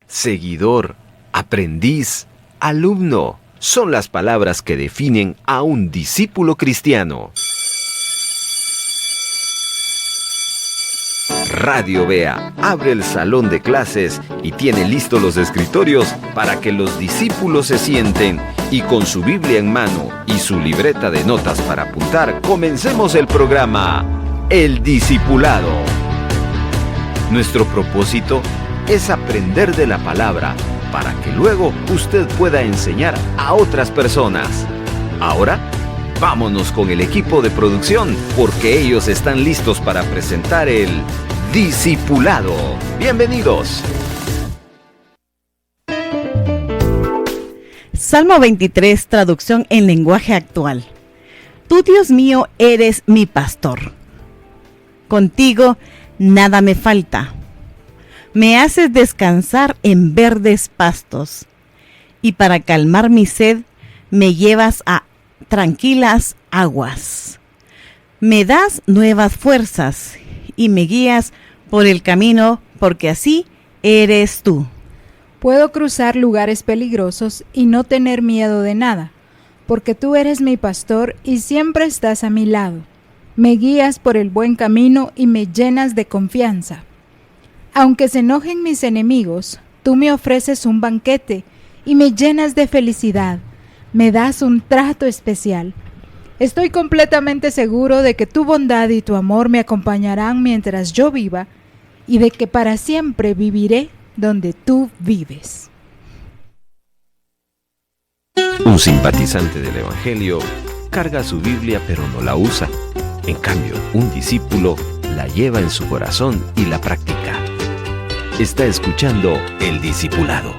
seguidor, aprendiz, alumno, son las palabras que definen a un discípulo cristiano. Radio Bea abre el salón de clases y tiene listos los escritorios para que los discípulos se sienten y con su Biblia en mano y su libreta de notas para apuntar, comencemos el programa El Discipulado. Nuestro propósito es aprender de la palabra para que luego usted pueda enseñar a otras personas. Ahora, vámonos con el equipo de producción porque ellos están listos para presentar el Discipulado. Bienvenidos. Salmo 23, traducción en lenguaje actual. Tú, Dios mío, eres mi pastor. Contigo nada me falta. Me haces descansar en verdes pastos. Y para calmar mi sed, me llevas a tranquilas aguas. Me das nuevas fuerzas y me guías por el camino, porque así eres tú. Puedo cruzar lugares peligrosos y no tener miedo de nada, porque tú eres mi pastor y siempre estás a mi lado. Me guías por el buen camino y me llenas de confianza. Aunque se enojen mis enemigos, tú me ofreces un banquete y me llenas de felicidad. Me das un trato especial. Estoy completamente seguro de que tu bondad y tu amor me acompañarán mientras yo viva y de que para siempre viviré donde tú vives. Un simpatizante del Evangelio carga su Biblia pero no la usa. En cambio, un discípulo la lleva en su corazón y la practica. Está escuchando El Discipulado.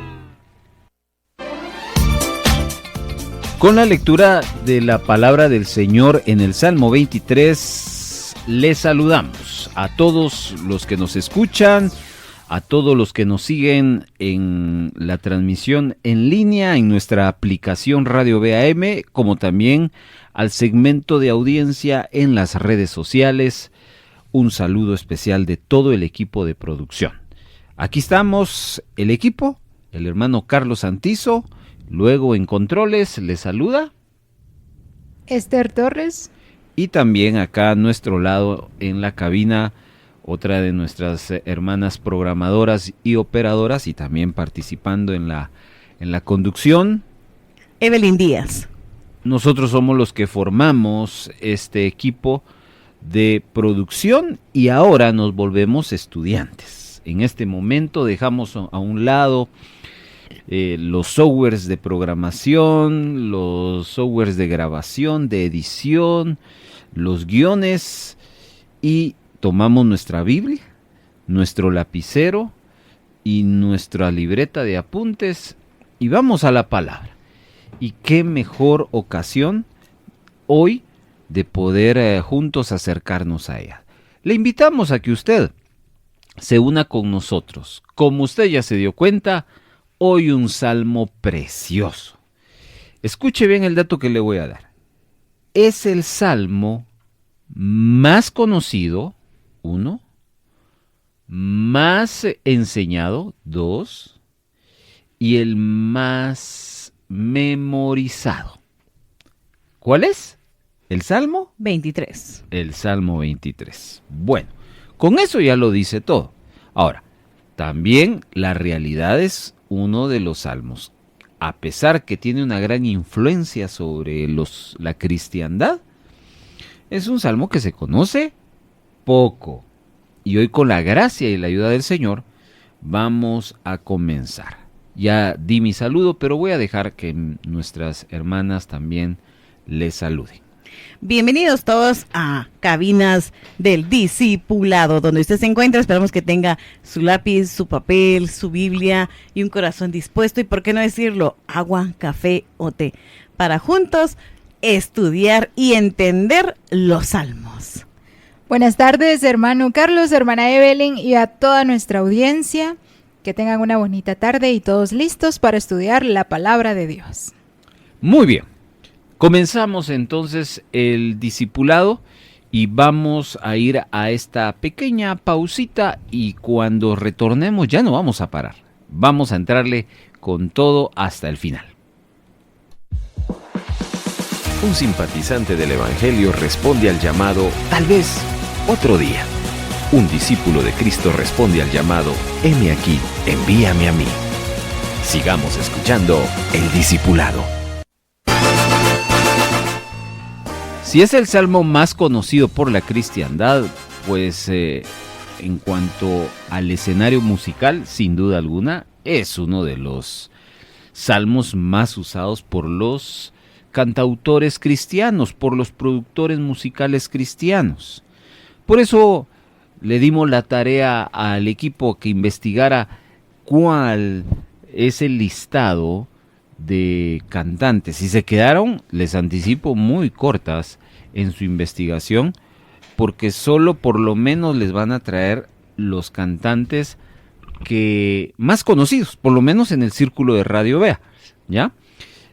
Con la lectura de la palabra del Señor en el Salmo 23, les saludamos a todos los que nos escuchan, a todos los que nos siguen en la transmisión en línea, en nuestra aplicación Radio BAM, como también al segmento de audiencia en las redes sociales. Un saludo especial de todo el equipo de producción. Aquí estamos, el equipo, el hermano Carlos Santizo. Luego en controles les saluda Esther Torres. Y también acá a nuestro lado en la cabina, otra de nuestras hermanas programadoras y operadoras y también participando en la conducción, Evelyn Díaz. Nosotros somos los que formamos este equipo de producción y ahora nos volvemos estudiantes. En este momento dejamos a un lado los softwares de programación, los softwares de grabación, de edición, los guiones y tomamos nuestra Biblia, nuestro lapicero y nuestra libreta de apuntes y vamos a la palabra. Y qué mejor ocasión hoy de poder juntos acercarnos a ella. Le invitamos a que usted se una con nosotros. Como usted ya se dio cuenta, hoy un salmo precioso. Escuche bien el dato que le voy a dar. Es el salmo más conocido, 1, más enseñado, 2, y el más memorizado. ¿Cuál es? ¿El Salmo? 23. El Salmo 23. Bueno, con eso ya lo dice todo. Ahora, también la realidad es uno de los salmos, a pesar que tiene una gran influencia sobre la cristiandad, es un salmo que se conoce poco. Y hoy con la gracia y la ayuda del Señor vamos a comenzar. Ya di mi saludo, pero voy a dejar que nuestras hermanas también les saluden. Bienvenidos todos a Cabinas del Discipulado, donde usted se encuentra. Esperamos que tenga su lápiz, su papel, su Biblia y un corazón dispuesto. Y por qué no decirlo, agua, café o té, para juntos estudiar y entender los salmos. Buenas tardes, hermano Carlos, hermana Evelyn y a toda nuestra audiencia. Que tengan una bonita tarde y todos listos para estudiar la palabra de Dios. Muy bien. Comenzamos entonces el discipulado y vamos a ir a esta pequeña pausita y cuando retornemos ya no vamos a parar. vamos a entrarle con todo hasta el final. Un simpatizante del Evangelio responde al llamado, tal vez, otro día. Un discípulo de Cristo responde al llamado, heme aquí, envíame a mí. Sigamos escuchando El Discipulado. Si es el salmo más conocido por la cristiandad, pues en cuanto al escenario musical, sin duda alguna, es uno de los salmos más usados por los cantautores cristianos, por los productores musicales cristianos. Por eso le dimos la tarea al equipo que investigara cuál es el listado de cantantes. Y se quedaron, les anticipo, muy cortas en su investigación, porque solo por lo menos les van a traer los cantantes que más conocidos, por lo menos en el círculo de Radio Vea, ¿ya?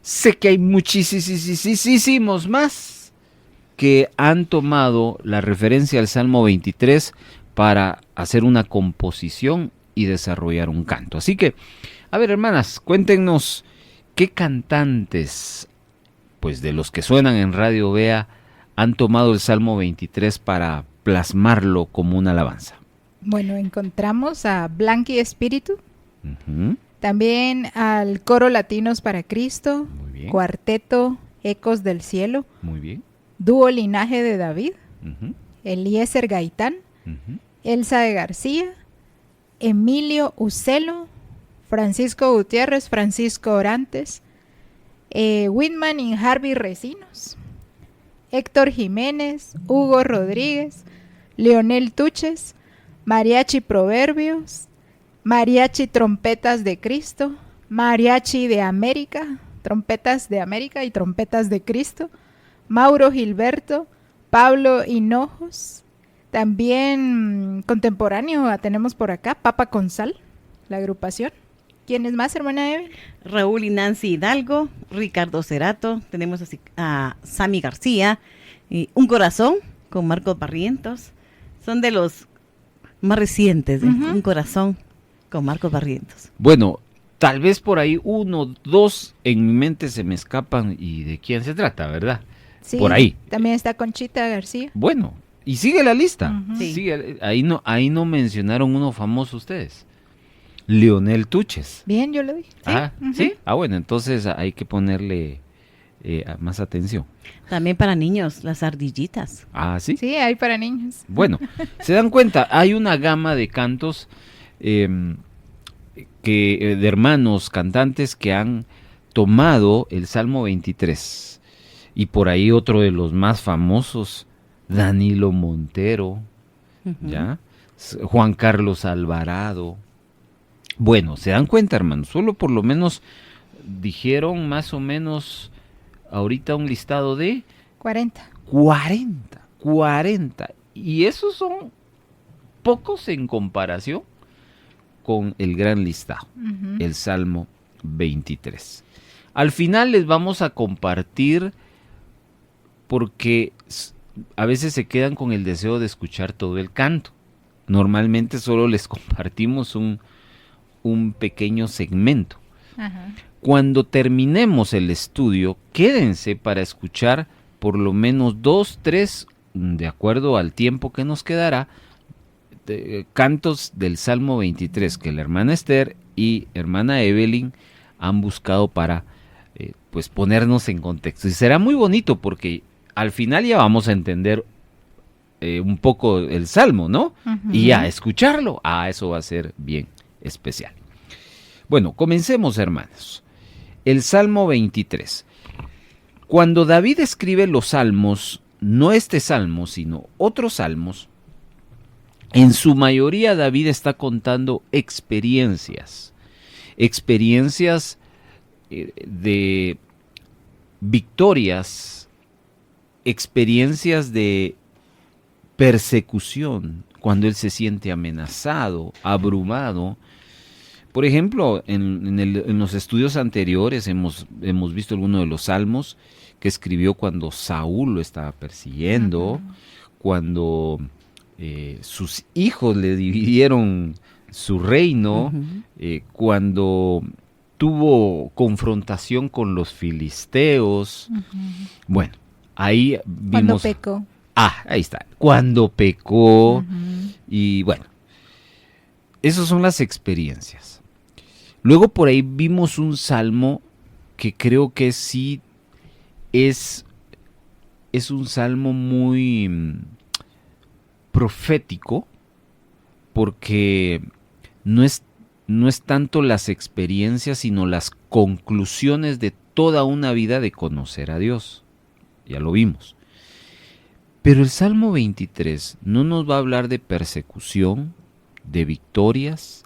Sé que hay muchísimos más que han tomado la referencia al Salmo 23 para hacer una composición y desarrollar un canto. Así que, a ver, hermanas, cuéntenos qué cantantes, pues de los que suenan en Radio Vea, han tomado el Salmo 23 para plasmarlo como una alabanza. Bueno, encontramos a Blanqui Espíritu, Uh-huh. también al Coro Latinos para Cristo, Muy bien. Cuarteto Ecos del Cielo, Muy bien. Dúo Linaje de David, Uh-huh. Eliezer Gaitán, Uh-huh. Elsa de García, Emilio Ucelo, Francisco Gutiérrez, Francisco Orantes, Whitman y Harvey Recinos, Héctor Jiménez, Hugo Rodríguez, Leonel Tuches, Mariachi Proverbios, Mariachi Trompetas de Cristo, Mariachi de América, Trompetas de América y Trompetas de Cristo, Mauro Gilberto, Pablo Hinojos, también contemporáneo tenemos por acá, Papa Consal, la agrupación. ¿Quién es más, hermana Evelyn? Raúl y Nancy Hidalgo, Ricardo Cerato, tenemos a Sammy García, y Un Corazón con Marcos Barrientos. Son de los más recientes, Ujú. Un Corazón con Marcos Barrientos. Bueno, tal vez por ahí 1, 2 en mi mente se me escapan y de quién se trata, ¿verdad? Sí, Por ahí. también está Conchita García. Bueno, y sigue la lista. Ujú. Sí. Sigue, ahí no mencionaron uno famoso ustedes. Leonel Tuches. Bien, yo lo dije. Sí. ¿Sí? Bueno, entonces hay que ponerle más atención. También para niños, Las Ardillitas. ¿Sí? Sí, hay para niños. Bueno, se dan cuenta, hay una gama de cantos de hermanos cantantes que han tomado el Salmo 23. Y por ahí otro de los más famosos, Danilo Montero, Ujú. ¿ya? Juan Carlos Alvarado. Bueno, se dan cuenta, hermanos, solo por lo menos dijeron más o menos ahorita un listado de 40. 40. Y esos son pocos en comparación con el gran listado, Ujú. el Salmo 23. Al final les vamos a compartir porque a veces se quedan con el deseo de escuchar todo el canto. Normalmente solo les compartimos un pequeño segmento. Ajá. Cuando terminemos el estudio, quédense para escuchar por lo menos 2, 3, de acuerdo al tiempo que nos quedará, cantos del Salmo 23 que la hermana Esther y hermana Evelyn han buscado para pues ponernos en contexto. Y será muy bonito porque al final ya vamos a entender un poco el Salmo, ¿no? Ujú. Y ya escucharlo, eso va a ser bien especial. Bueno, comencemos, hermanos. El Salmo 23. Cuando David escribe los salmos, no este salmo, sino otros salmos, en su mayoría David está contando experiencias de victorias, experiencias de persecución, cuando él se siente amenazado, abrumado. Por ejemplo, en los estudios anteriores hemos visto algunos de los salmos que escribió cuando Saúl lo estaba persiguiendo, cuando sus hijos le dividieron su reino, Ujú. cuando tuvo confrontación con los filisteos. Bueno, ahí Cuando vimos... pecó. Ahí está. Cuando pecó. Ujú. Y bueno, esas son las experiencias. Luego por ahí vimos un salmo que creo que sí es un salmo muy profético, porque no es tanto las experiencias, sino las conclusiones de toda una vida de conocer a Dios. Ya lo vimos. Pero el Salmo 23 no nos va a hablar de persecución, de victorias,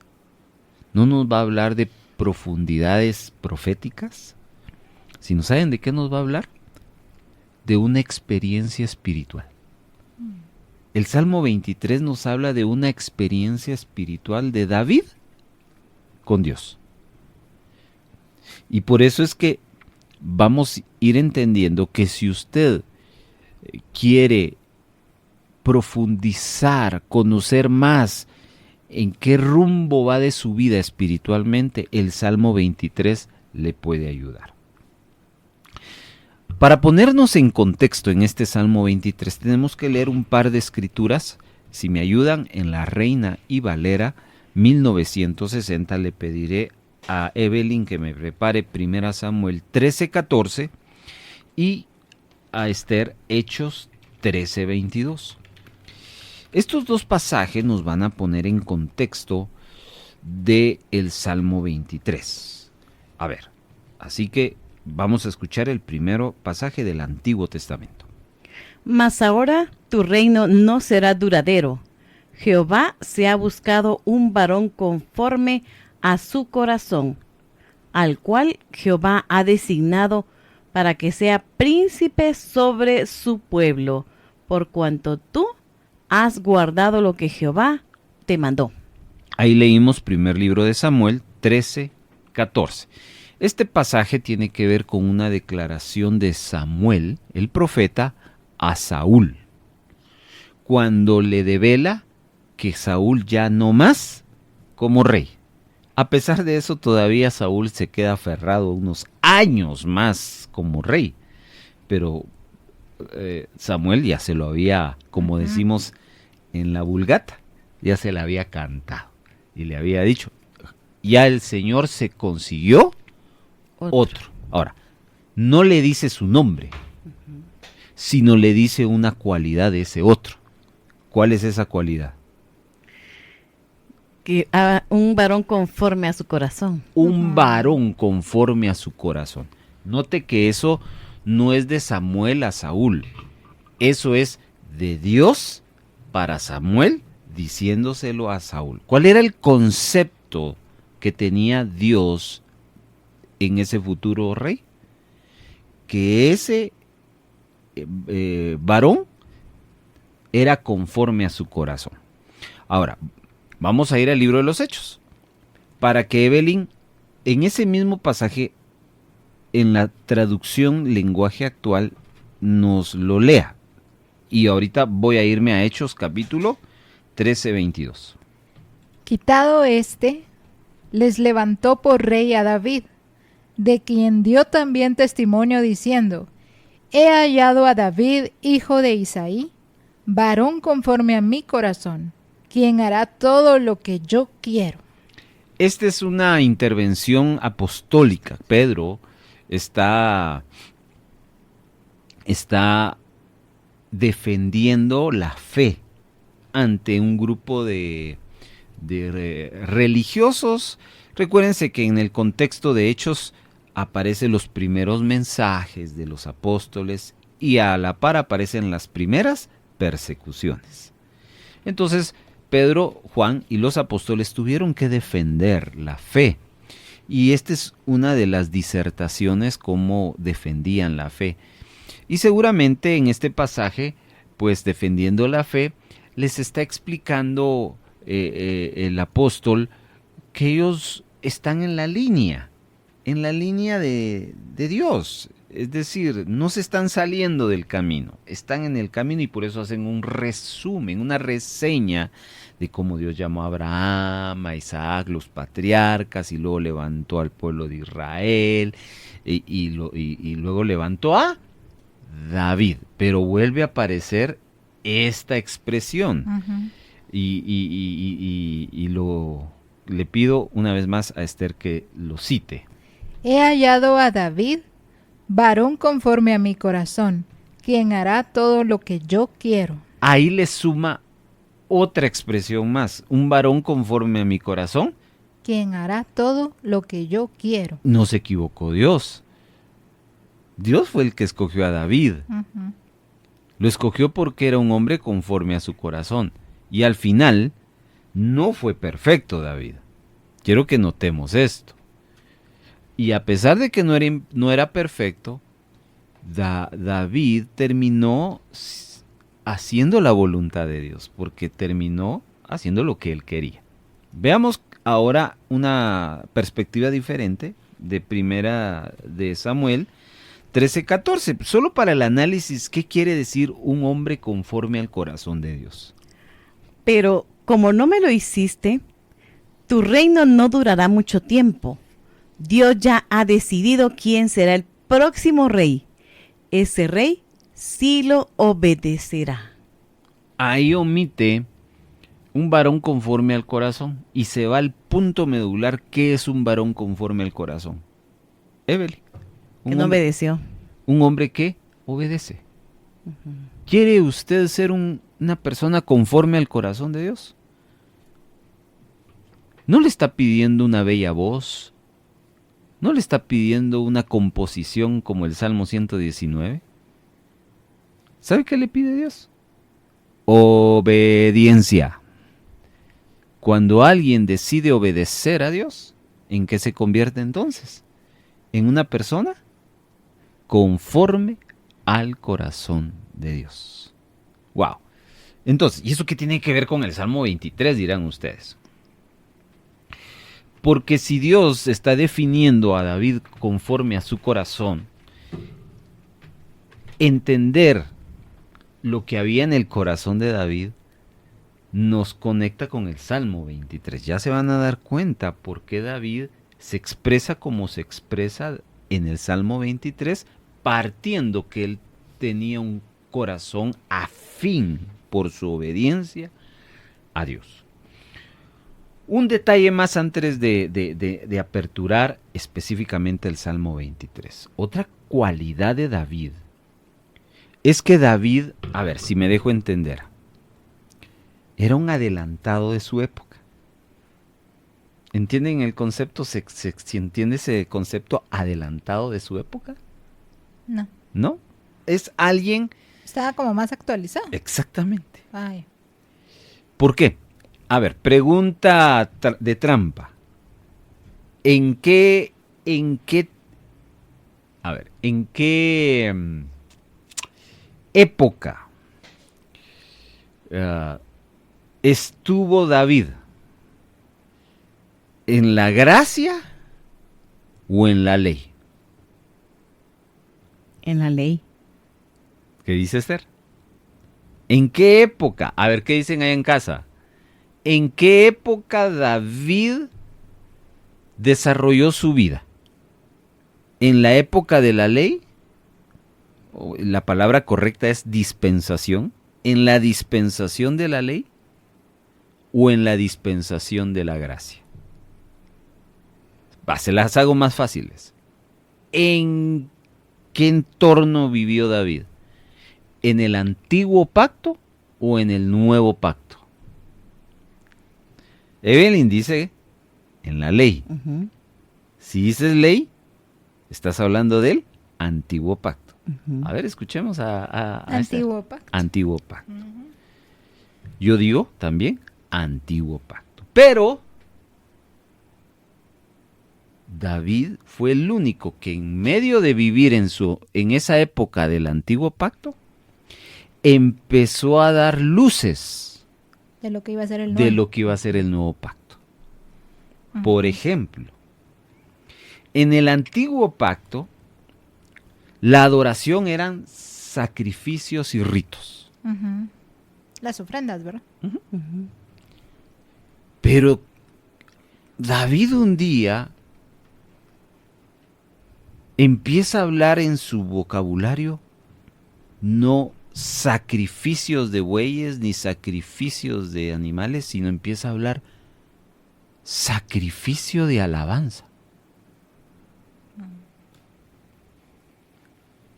no nos va a hablar de profundidades proféticas, sino ¿saben de qué nos va a hablar? De una experiencia espiritual. El Salmo 23 nos habla de una experiencia espiritual de David con Dios. Y por eso es que vamos a ir entendiendo que si usted quiere profundizar, conocer más en qué rumbo va de su vida espiritualmente, el Salmo 23 le puede ayudar. Para ponernos en contexto en este Salmo 23, tenemos que leer un par de escrituras. Si me ayudan, en la Reina y Valera 1960, le pediré a Evelyn que me prepare 1 Samuel 13:14 y a Esther Hechos 13:22. Estos dos pasajes nos van a poner en contexto del Salmo 23. A ver, así que vamos a escuchar el primero pasaje del Antiguo Testamento. Mas ahora tu reino no será duradero. Jehová se ha buscado un varón conforme a su corazón, al cual Jehová ha designado para que sea príncipe sobre su pueblo, por cuanto tú has guardado lo que Jehová te mandó. Ahí leímos primer libro de Samuel 13:14. Este pasaje tiene que ver con una declaración de Samuel, el profeta, a Saúl, cuando le devela que Saúl ya no más como rey. A pesar de eso, todavía Saúl se queda aferrado unos años más como rey, pero Samuel ya se lo había, como decimos en la Vulgata, ya se le había cantado y le había dicho, ya el Señor se consiguió otro. Ahora, no le dice su nombre, sino le dice una cualidad de ese otro. ¿Cuál es esa cualidad? Que un varón conforme a su corazón. Un varón conforme a su corazón. Note que eso no es de Samuel a Saúl. Eso es de Dios para Samuel diciéndoselo a Saúl. ¿Cuál era el concepto que tenía Dios en ese futuro rey? Que ese varón era conforme a su corazón. Ahora, vamos a ir al libro de los Hechos, para que Evelyn, en ese mismo pasaje, en la traducción lenguaje actual, nos lo lea. Y ahorita voy a irme a Hechos capítulo 13:22. Quitado éste, les levantó por rey a David, de quien dio también testimonio diciendo, he hallado a David, hijo de Isaí, varón conforme a mi corazón, quien hará todo lo que yo quiero. Esta es una intervención apostólica. Pedro está defendiendo la fe ante un grupo de religiosos. Recuérdense que en el contexto de Hechos aparecen los primeros mensajes de los apóstoles y a la par aparecen las primeras persecuciones. Entonces, Pedro, Juan y los apóstoles tuvieron que defender la fe. Y esta es una de las disertaciones cómo defendían la fe. Y seguramente en este pasaje, pues defendiendo la fe, les está explicando el apóstol que ellos están en la línea de Dios. Es decir, no se están saliendo del camino, están en el camino y por eso hacen un resumen, una reseña de cómo Dios llamó a Abraham, a Isaac, los patriarcas, y luego levantó al pueblo de Israel, y luego levantó a David. Pero vuelve a aparecer esta expresión. Ujú. Le pido una vez más a Esther que lo cite. He hallado a David, varón conforme a mi corazón, quien hará todo lo que yo quiero. Ahí le suma otra expresión más, un varón conforme a mi corazón. Quien hará todo lo que yo quiero. No se equivocó Dios. Dios fue el que escogió a David. Ujú. Lo escogió porque era un hombre conforme a su corazón. Y al final, no fue perfecto David. Quiero que notemos esto. Y a pesar de que no era perfecto, David terminó haciendo la voluntad de Dios, porque terminó haciendo lo que él quería. Veamos ahora una perspectiva diferente de primera de Samuel 13:14, solo para el análisis, ¿qué quiere decir un hombre conforme al corazón de Dios? Pero como no me lo hiciste, tu reino no durará mucho tiempo. Dios ya ha decidido quién será el próximo rey. Ese rey sí lo obedecerá. Ahí omite un varón conforme al corazón y se va al punto medular. ¿Qué es un varón conforme al corazón? Evelyn. Que no obedeció. Un hombre que obedece. ¿Quiere usted ser una persona conforme al corazón de Dios? ¿No le está pidiendo una bella voz? ¿No le está pidiendo una composición como el Salmo 119? ¿Sabe qué le pide Dios? Obediencia. Cuando alguien decide obedecer a Dios, ¿en qué se convierte entonces? En una persona conforme al corazón de Dios. Wow. Entonces, ¿y eso qué tiene que ver con el Salmo 23? Dirán ustedes. Porque si Dios está definiendo a David conforme a su corazón, entender lo que había en el corazón de David nos conecta con el Salmo 23. Ya se van a dar cuenta por qué David se expresa como se expresa en el Salmo 23, partiendo que él tenía un corazón afín por su obediencia a Dios. Un detalle más antes de aperturar específicamente el Salmo 23. Otra cualidad de David es que David, a ver si me dejo entender, era un adelantado de su época. ¿Entienden el concepto? ¿Se entiende ese concepto adelantado de su época? No. ¿No? Es alguien... Estaba como más actualizado. Exactamente. Ay. ¿Por qué? A ver, pregunta de trampa. ¿En qué época estuvo David? ¿En la gracia o en la ley? En la ley. ¿Qué dice Esther? ¿En qué época? A ver, ¿qué dicen ahí en casa? ¿En qué época David desarrolló su vida? ¿En la época de la ley? La palabra correcta es dispensación. ¿En la dispensación de la ley? ¿O en la dispensación de la gracia? Se las hago más fáciles. ¿En qué entorno vivió David? ¿En el antiguo pacto o en el nuevo pacto? Evelyn dice en la ley. Uh-huh. Si dices ley, estás hablando del antiguo pacto. Uh-huh. A ver, escuchemos a Antiguo pacto. Antiguo pacto. Uh-huh. Yo digo también antiguo pacto. Pero David fue el único que en medio de vivir en esa época del antiguo pacto, empezó a dar luces De lo que iba a ser el nuevo. de lo que iba a ser el nuevo pacto. Por ejemplo, en el antiguo pacto, La adoración eran sacrificios y ritos. Ujú. Las ofrendas, ¿verdad? Pero David un día empieza a hablar en su vocabulario no sacrificios de bueyes ni sacrificios de animales, sino empieza a hablar sacrificio de alabanza.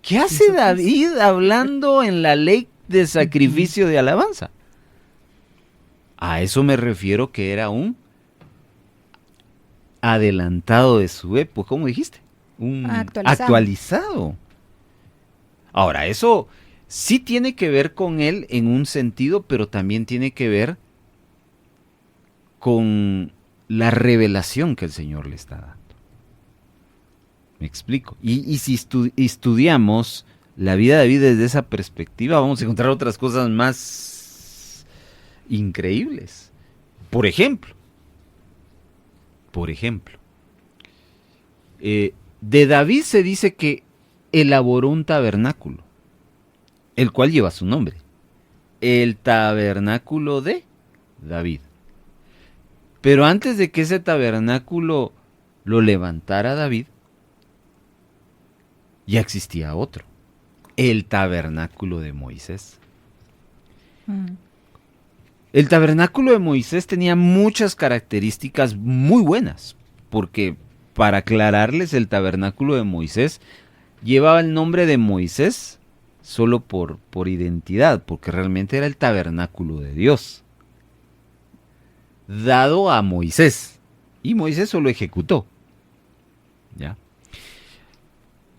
¿Qué hace David hablando en la ley de sacrificio de alabanza? A eso me refiero, que era un adelantado de su época. ¿Cómo dijiste? Un actualizado. Ahora, eso sí tiene que ver con él en un sentido, pero también tiene que ver con la revelación que el Señor le está dando. Me explico. Y si estudiamos la vida de David desde esa perspectiva, vamos a encontrar otras cosas más increíbles. Por ejemplo, de David se dice que elaboró un tabernáculo, el cual lleva su nombre, el tabernáculo de David. Pero antes de que ese tabernáculo lo levantara David, ya existía otro, el tabernáculo de Moisés. El tabernáculo de Moisés tenía muchas características muy buenas, porque para aclararles, el tabernáculo de Moisés llevaba el nombre de Moisés solo por identidad, porque realmente era el tabernáculo de Dios, dado a Moisés, y Moisés solo ejecutó. ¿Ya?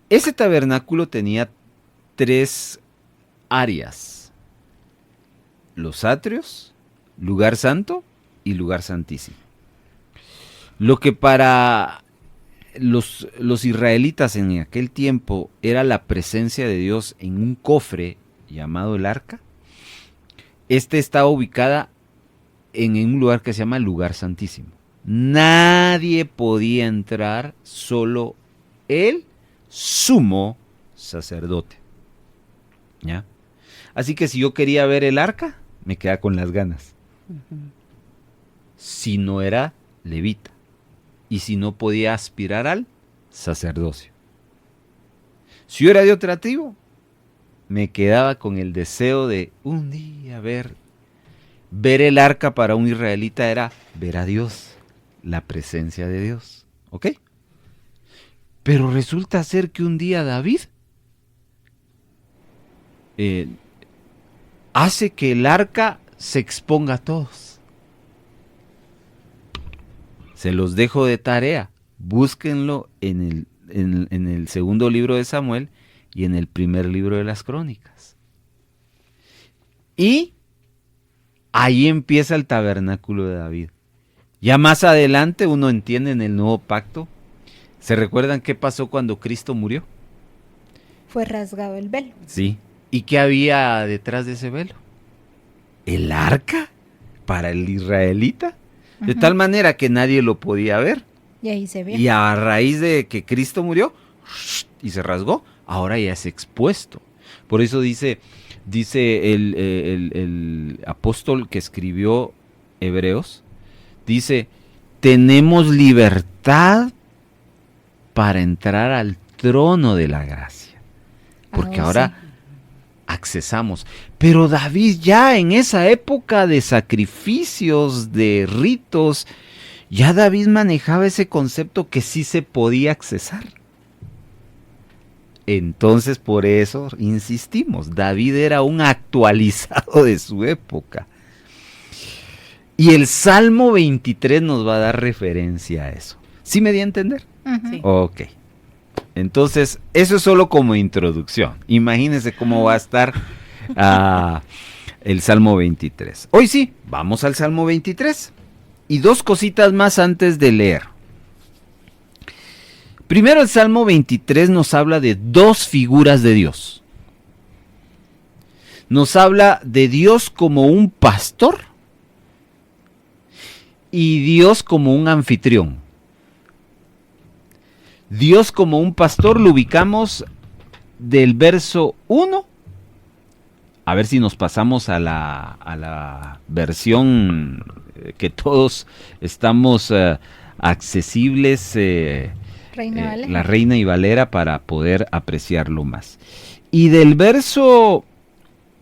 Ese tabernáculo tenía 3 áreas: los atrios, lugar santo y lugar santísimo. Lo que para los israelitas en aquel tiempo era la presencia de Dios en un cofre llamado el arca, estaba ubicada en un lugar que se llama lugar santísimo. Nadie podía entrar, solo el sumo sacerdote. ¿Ya? Así que si yo quería ver el arca, me quedaba con las ganas. Si no era levita y si no podía aspirar al sacerdocio. Si yo era de otra tribu, me quedaba con el deseo de un día ver el arca. Para un israelita era ver a Dios, la presencia de Dios. ¿Ok? Pero resulta ser que un día David hace que el arca se exponga a todos. Se los dejo de tarea. Búsquenlo en el segundo libro de Samuel y en el primer libro de las Crónicas. Y ahí empieza el tabernáculo de David. Ya más adelante uno entiende en el nuevo pacto. ¿Se recuerdan qué pasó cuando Cristo murió? Fue rasgado el velo. Sí. ¿Y qué había detrás de ese velo? El arca para el israelita. De tal manera que nadie lo podía ver. Y ahí se ve. Y a raíz de que Cristo murió y se rasgó, ahora ya es expuesto. Por eso dice el apóstol que escribió Hebreos, dice, tenemos libertad para entrar al trono de la gracia. Porque ahora accesamos. Pero David ya en esa época de sacrificios, de ritos, ya David manejaba ese concepto que sí se podía accesar. Entonces por eso insistimos, David era un actualizado de su época. Y el Salmo 23 nos va a dar referencia a eso. ¿Sí me di a entender? Sí. Ok. Entonces, eso es solo como introducción. Imagínense cómo va a estar el Salmo 23. Hoy sí, vamos al Salmo 23. Y 2 cositas más antes de leer. Primero, el Salmo 23 nos habla de 2 figuras de Dios. Nos habla de Dios como un pastor y Dios como un anfitrión. Dios como un pastor lo ubicamos del verso 1, a ver si nos pasamos a la versión que todos estamos accesibles, Reina Valera. la Reina y Valera, para poder apreciarlo más. Y del versos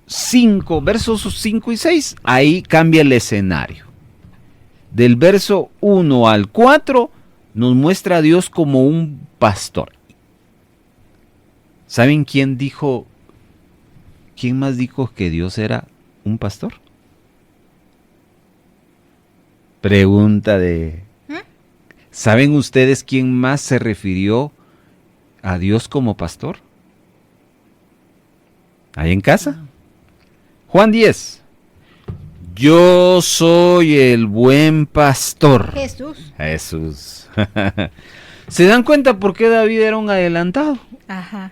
5 y 6, ahí cambia el escenario. Del verso 1 al 4 nos muestra a Dios como un pastor. ¿Saben quién más dijo que Dios era un pastor? Pregunta de... ¿Saben ustedes quién más se refirió a Dios como pastor? ¿Ahí en casa? Juan 10. Yo soy el buen pastor. Jesús. ¿Se dan cuenta por qué David era un adelantado? Ajá.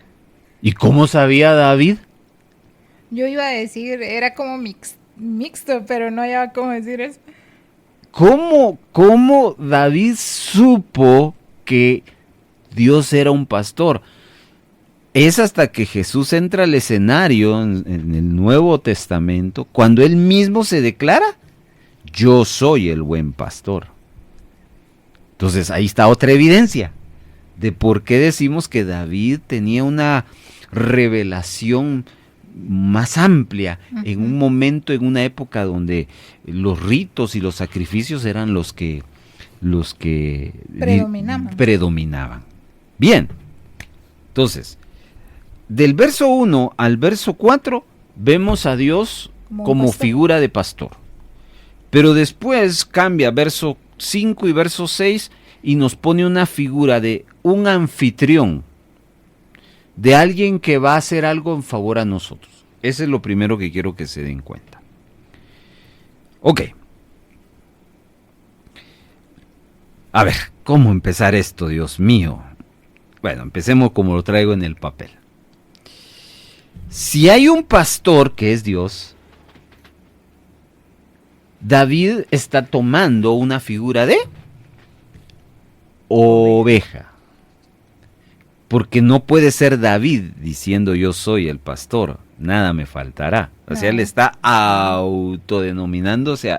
¿Y cómo sabía David? Yo iba a decir, era como mixto, pero no había cómo decir eso. ¿Cómo David supo que Dios era un pastor? Es hasta que Jesús entra al escenario en el Nuevo Testamento, cuando él mismo se declara, yo soy el buen pastor. Entonces ahí está otra evidencia de por qué decimos que David tenía una revelación más amplia en un momento, en una época donde los ritos y los sacrificios eran los que predominaban. Bien, entonces, del verso 1 al verso 4 vemos a Dios como figura de pastor. Pero después cambia verso 5 y verso 6 y nos pone una figura de un anfitrión, de alguien que va a hacer algo en favor a nosotros. Ese es lo primero que quiero que se den cuenta. Ok. A ver, ¿cómo empezar esto, Dios mío? Bueno, empecemos como lo traigo en el papel. Si hay un pastor que es Dios, David está tomando una figura de oveja. Porque no puede ser David diciendo yo soy el pastor, nada me faltará. O sea, él está autodenominándose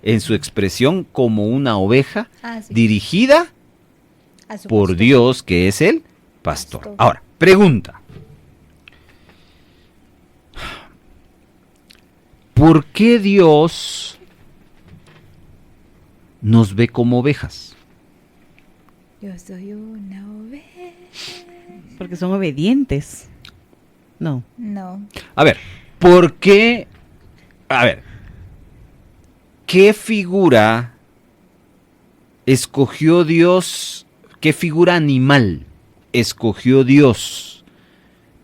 en su expresión como una oveja dirigida por Dios, que es el pastor. Ahora, pregunta. ¿Por qué Dios nos ve como ovejas? Yo soy una oveja. Porque son obedientes. No. A ver, ¿por qué? A ver, ¿qué figura escogió Dios? ¿Qué figura animal escogió Dios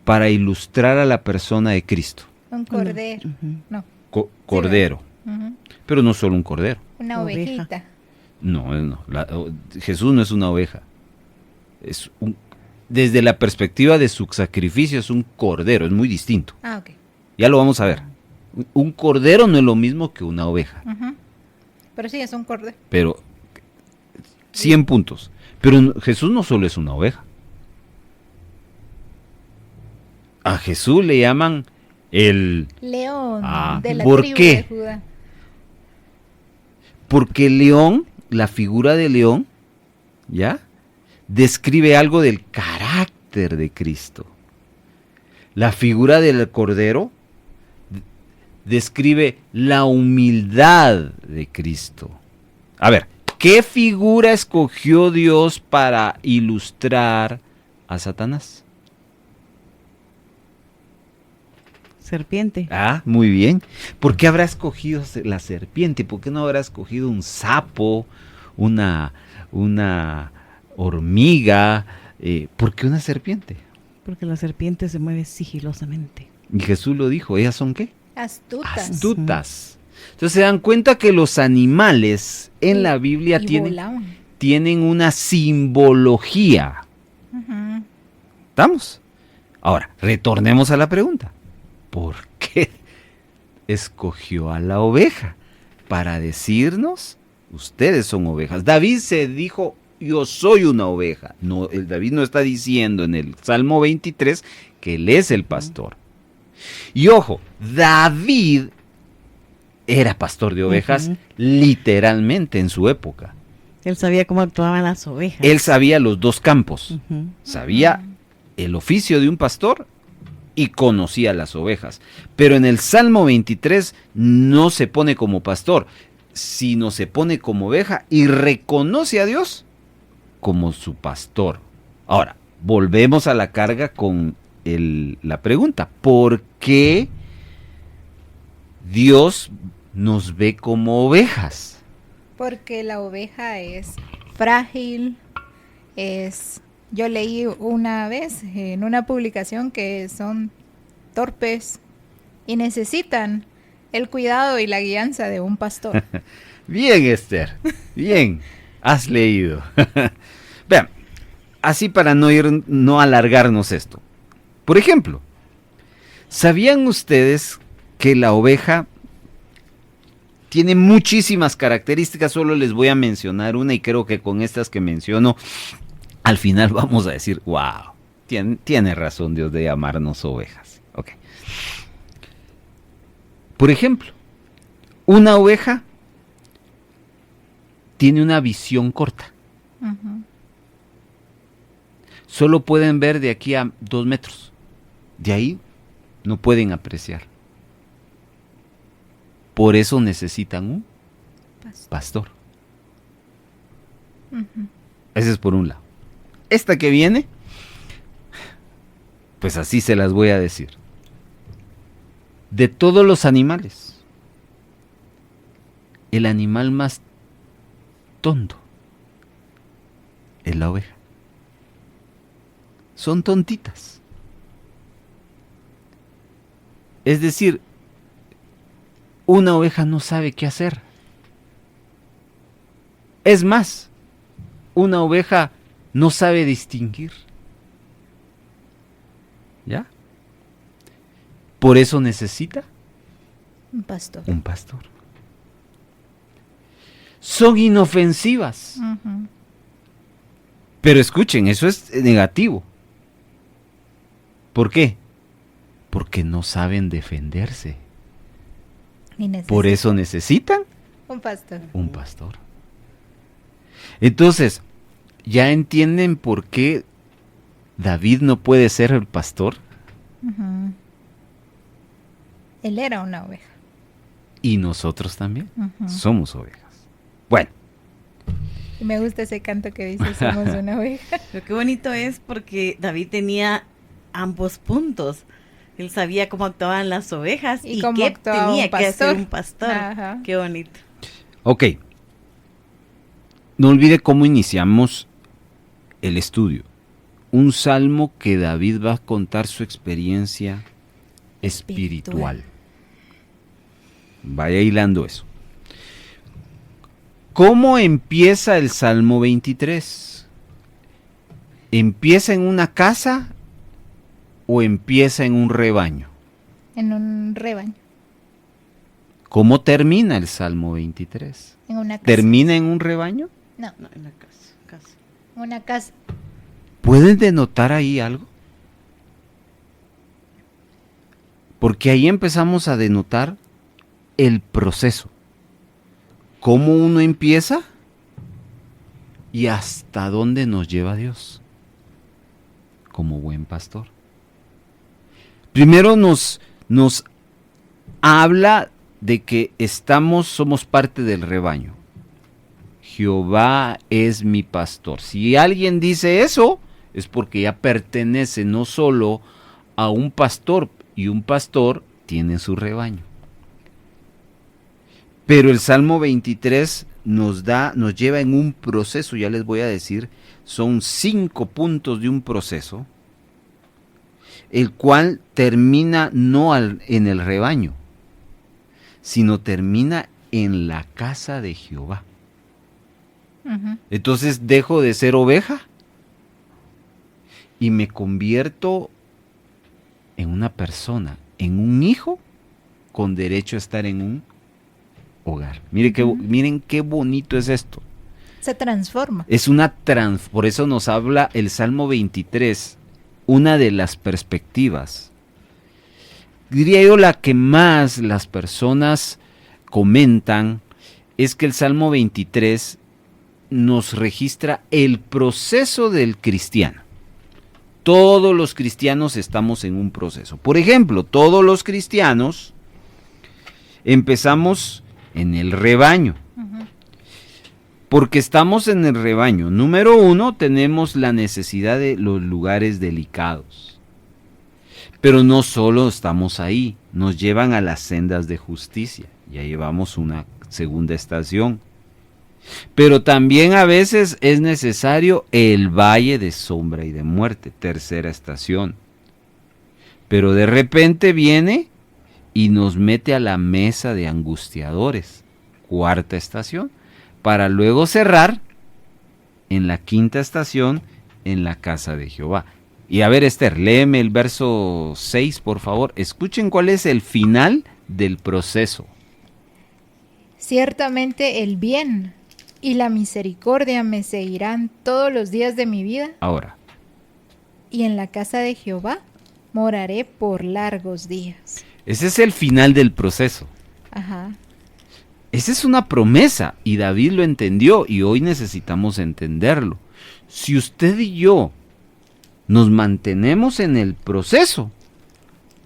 para ilustrar a la persona de Cristo? Un cordero. No. Cordero. Pero no solo un cordero. Una ovejita. No. Jesús no es una oveja. Desde la perspectiva de su sacrificio es un cordero, es muy distinto. Ok. Ya lo vamos a ver. Un cordero no es lo mismo que una oveja. Pero sí, es un cordero. Pero 100 puntos. Pero Jesús no solo es una oveja. A Jesús le llaman el león de la ¿por tribu qué? de Judá. Porque el león, la figura de león, ¿ya? Describe algo del carácter de Cristo. La figura del cordero describe la humildad de Cristo. A ver, ¿qué figura escogió Dios para ilustrar a Satanás? Serpiente. Muy bien. ¿Por qué habrá escogido la serpiente? ¿Por qué no habrá escogido un sapo, una hormiga? ¿Por qué una serpiente? Porque la serpiente se mueve sigilosamente. Y Jesús lo dijo, ¿ellas son qué? Astutas. Entonces se dan cuenta que los animales en la Biblia tienen una simbología. ¿Estamos? Ahora, retornemos a la pregunta. ¿Por qué escogió a la oveja? Para decirnos, ustedes son ovejas. David se dijo yo soy una oveja. No, el David no está diciendo en el Salmo 23 que él es el pastor. Y ojo, David era pastor de ovejas literalmente en su época. Él sabía cómo actuaban las ovejas. Él sabía los dos campos. Ujú. Sabía el oficio de un pastor y conocía las ovejas. Pero en el Salmo 23 no se pone como pastor, sino se pone como oveja y reconoce a Dios como su pastor. Ahora, volvemos a la carga con la pregunta: ¿por qué Dios nos ve como ovejas? Porque la oveja es frágil, yo leí una vez en una publicación que son torpes y necesitan el cuidado y la guianza de un pastor. Bien, Esther, bien, has leído. Vean, así para no alargarnos esto. Por ejemplo, ¿sabían ustedes que la oveja tiene muchísimas características? Solo les voy a mencionar una y creo que con estas que menciono, al final vamos a decir, wow, tiene razón Dios de llamarnos ovejas. Okay. Por ejemplo, una oveja tiene una visión corta. Ujú. Solo pueden ver de aquí a 2 metros. De ahí no pueden apreciar. Por eso necesitan un pastor. Ujú. Ese es por un lado. Esta que viene, pues así se las voy a decir. De todos los animales, el animal más tonto es la oveja. Son tontitas. Es decir, una oveja no sabe qué hacer. Es más, una oveja no sabe distinguir. ¿Ya? Por eso necesita Un pastor. un pastor. Son inofensivas. Ujú. Pero escuchen, eso es negativo. ¿Por qué? Porque no saben defenderse. Y necesita Por eso necesitan un pastor. un pastor. Entonces, ¿ya entienden por qué David no puede ser el pastor? Ujú. Él era una oveja. Y nosotros también Ujú. somos ovejas. Bueno, Y me gusta ese canto que dice somos una oveja. Pero qué bonito es porque David tenía ambos puntos. Él sabía cómo actuaban las ovejas Y y, cómo qué actuaba tenía un que hacer pastor. un pastor. Ajá. Qué bonito. ok. No olvide cómo iniciamos el estudio. Un salmo que David va a contar su experiencia espiritual. Vaya hilando eso. ¿Cómo empieza el Salmo 23? ¿Empieza en una casa o empieza en un rebaño? En un rebaño. ¿Cómo termina el Salmo 23? En una casa. ¿Termina en un rebaño? No, No, en la casa. una casa. ¿Pueden denotar ahí algo? Porque ahí empezamos a denotar el proceso. ¿Cómo uno empieza? ¿Y hasta dónde nos lleva Dios? Como buen pastor. Primero nos habla de que somos parte del rebaño. Jehová es mi pastor. Si alguien dice eso, es porque ya pertenece no solo a un pastor, y un pastor tiene su rebaño. Pero el Salmo 23 nos lleva en un proceso, ya les voy a decir, son 5 puntos de un proceso, el cual termina no en el rebaño, sino termina en la casa de Jehová. Ujú. Entonces dejo de ser oveja y me convierto en una persona, en un hijo con derecho a estar en un hogar. Miren qué bonito es esto. Se transforma. Por eso nos habla el Salmo 23, una de las perspectivas. Diría yo la que más las personas comentan es que el Salmo 23 nos registra el proceso del cristiano. Todos los cristianos estamos en un proceso. Por ejemplo, todos los cristianos empezamos en el rebaño. Porque estamos en el rebaño. Número 1, tenemos la necesidad de los lugares delicados. Pero no solo estamos ahí, nos llevan a las sendas de justicia. Ya llevamos una segunda estación. Pero también a veces es necesario el valle de sombra y de muerte, tercera estación. Pero de repente viene y nos mete a la mesa de angustiadores, cuarta estación, para luego cerrar en la quinta estación, en la casa de Jehová. Y a ver, Esther, léeme el verso 6, por favor. Escuchen cuál es el final del proceso. Ciertamente el bien y la misericordia me seguirán todos los días de mi vida, Ahora, y en la casa de Jehová moraré por largos días. ese es el final del proceso. Ajá. Esa es una promesa y David lo entendió y hoy necesitamos entenderlo. Si usted y yo nos mantenemos en el proceso,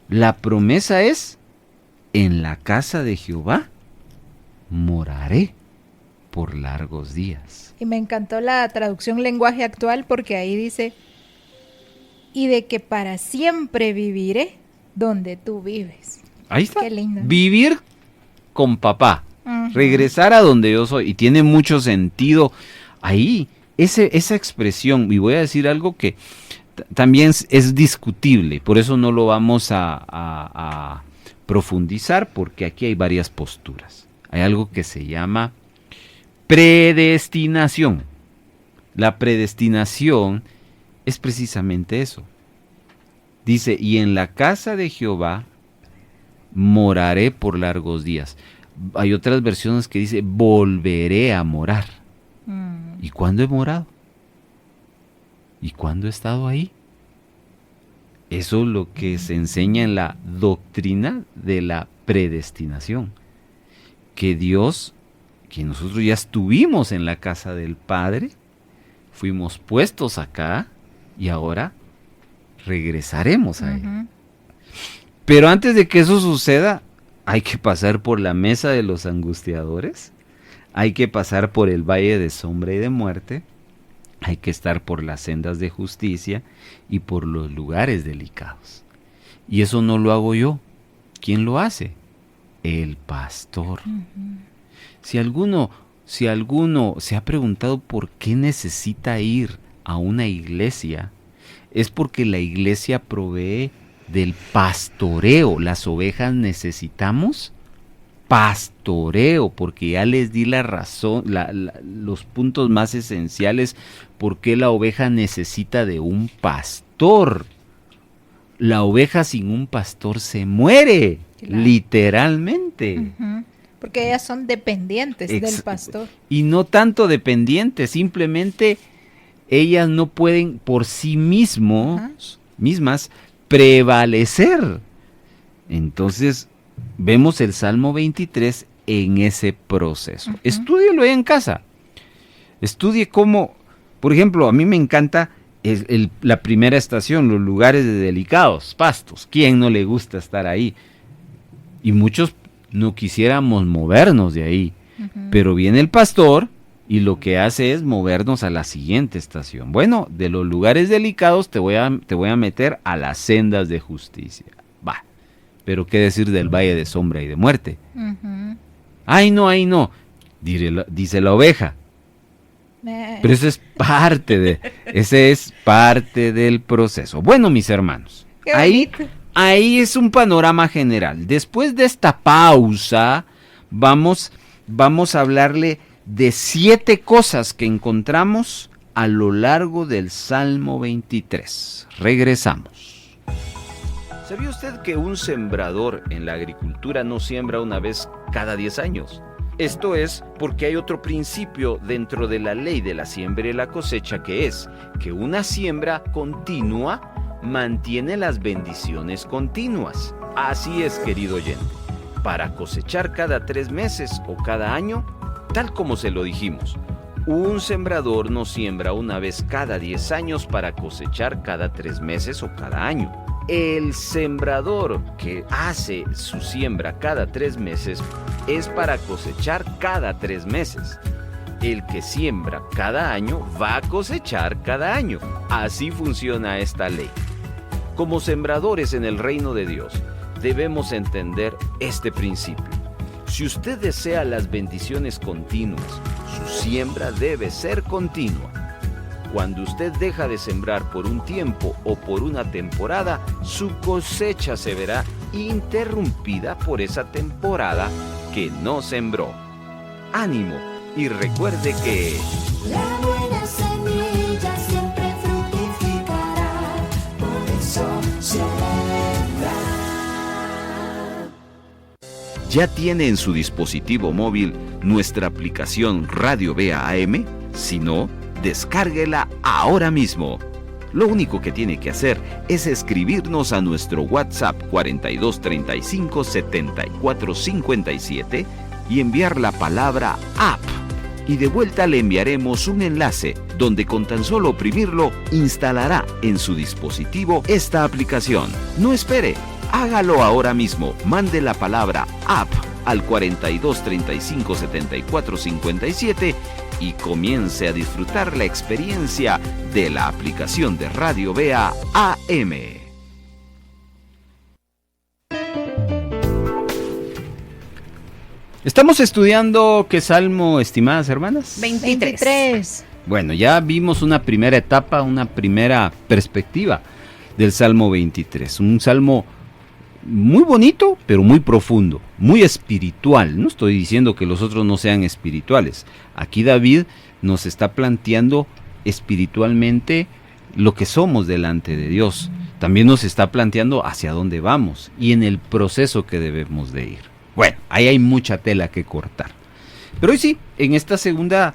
la promesa es, en la casa de Jehová moraré por largos días. Y me encantó la traducción lenguaje actual porque ahí dice, y de que para siempre viviré donde tú vives. Ahí está. Qué lindo. Vivir con papá. Ujú. Regresar a donde yo soy. Y tiene mucho sentido ahí. Esa expresión, y voy a decir algo que también es discutible, por eso no lo vamos a profundizar, porque aquí hay varias posturas. Hay algo que se llama predestinación. La predestinación es precisamente eso. Dice, y en la casa de Jehová moraré por largos días. Hay otras versiones que dice, volveré a morar. ¿Y cuándo he morado? ¿Y cuándo he estado ahí? Eso es lo que se enseña en la doctrina de la predestinación. Que Dios, que nosotros ya estuvimos en la casa del Padre, fuimos puestos acá y ahora regresaremos a Él. Pero antes de que eso suceda, hay que pasar por la mesa de los angustiadores, hay que pasar por el valle de sombra y de muerte, hay que estar por las sendas de justicia y por los lugares delicados. Y eso no lo hago yo. ¿Quién lo hace? El pastor. Si alguno se ha preguntado por qué necesita ir a una iglesia, es porque la iglesia provee del pastoreo. Las ovejas necesitamos pastoreo, porque ya les di la razón, los puntos más esenciales por qué la oveja necesita de un pastor. La oveja sin un pastor se muere, claro, literalmente. Porque ellas son dependientes del pastor. Y no tanto dependientes, simplemente ellas no pueden por sí mismas prevalecer. Entonces, vemos el Salmo 23 en ese proceso. Estúdielo en casa. Estudie cómo, por ejemplo, a mí me encanta la primera estación, los lugares delicados, pastos. ¿Quién no le gusta estar ahí? Y muchos no quisiéramos movernos de ahí. Pero viene el pastor y lo que hace es movernos a la siguiente estación. Bueno, de los lugares delicados te voy a meter a las sendas de justicia. Va. Pero qué decir del valle de sombra y de muerte. Ay, no, dice la oveja. Pero ese es parte del proceso. Bueno, mis hermanos, ahí es un panorama general. Después de esta pausa, vamos a hablarle de 7 cosas que encontramos a lo largo del Salmo 23. Regresamos. ¿Sabía usted que un sembrador en la agricultura no siembra una vez cada 10 años, Esto es porque hay otro principio dentro de la ley de la siembra y la cosecha, que es que una siembra continua mantiene las bendiciones continuas. Así es, querido oyente, para cosechar cada 3 meses o cada año, tal como se lo dijimos, un sembrador no siembra una vez cada 10 años para cosechar cada 3 meses o cada año. El sembrador que hace su siembra cada 3 meses es para cosechar cada 3 meses. El que siembra cada año va a cosechar cada año. Así funciona esta ley. Como sembradores en el reino de Dios, debemos entender este principio. Si usted desea las bendiciones continuas, su siembra debe ser continua. Cuando usted deja de sembrar por un tiempo o por una temporada, su cosecha se verá interrumpida por esa temporada que no sembró. Ánimo y recuerde que la buena semilla siempre fructificará, por eso siembra. ¿ya tiene en su dispositivo móvil nuestra aplicación Radio Vea AM? Si no, descárguela ahora mismo. Lo único que tiene que hacer es escribirnos a nuestro WhatsApp 4235 7457 y enviar la palabra app. Y de vuelta le enviaremos un enlace donde con tan solo oprimirlo instalará en su dispositivo esta aplicación. No espere, hágalo ahora mismo. Mande la palabra app al 4235 7457 y comience a disfrutar la experiencia de la aplicación de Radio Vea AM. Estamos estudiando ¿qué salmo, estimadas hermanas? 23. Bueno, ya vimos una primera etapa, una primera perspectiva del Salmo 23. Un salmo muy bonito, pero muy profundo, muy espiritual. No estoy diciendo que los otros no sean espirituales. Aquí David nos está planteando espiritualmente lo que somos delante de Dios. También nos está planteando hacia dónde vamos y en el proceso que debemos de ir. Bueno, ahí hay mucha tela que cortar. Pero hoy sí, en esta segunda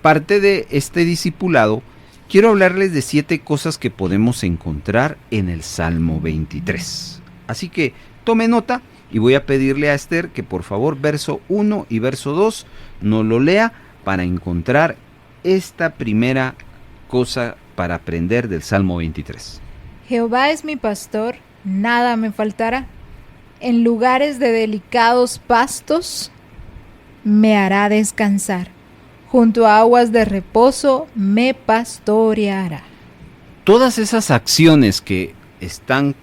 parte de este discipulado, quiero hablarles de 7 cosas que podemos encontrar en el Salmo 23. Así que tome nota y voy a pedirle a Esther que por favor verso 1 y verso 2 nos lo lea para encontrar esta primera cosa para aprender del Salmo 23. Jehová es mi pastor, nada me faltará. En lugares de delicados pastos me hará descansar. Junto a aguas de reposo me pastoreará. Todas esas acciones que están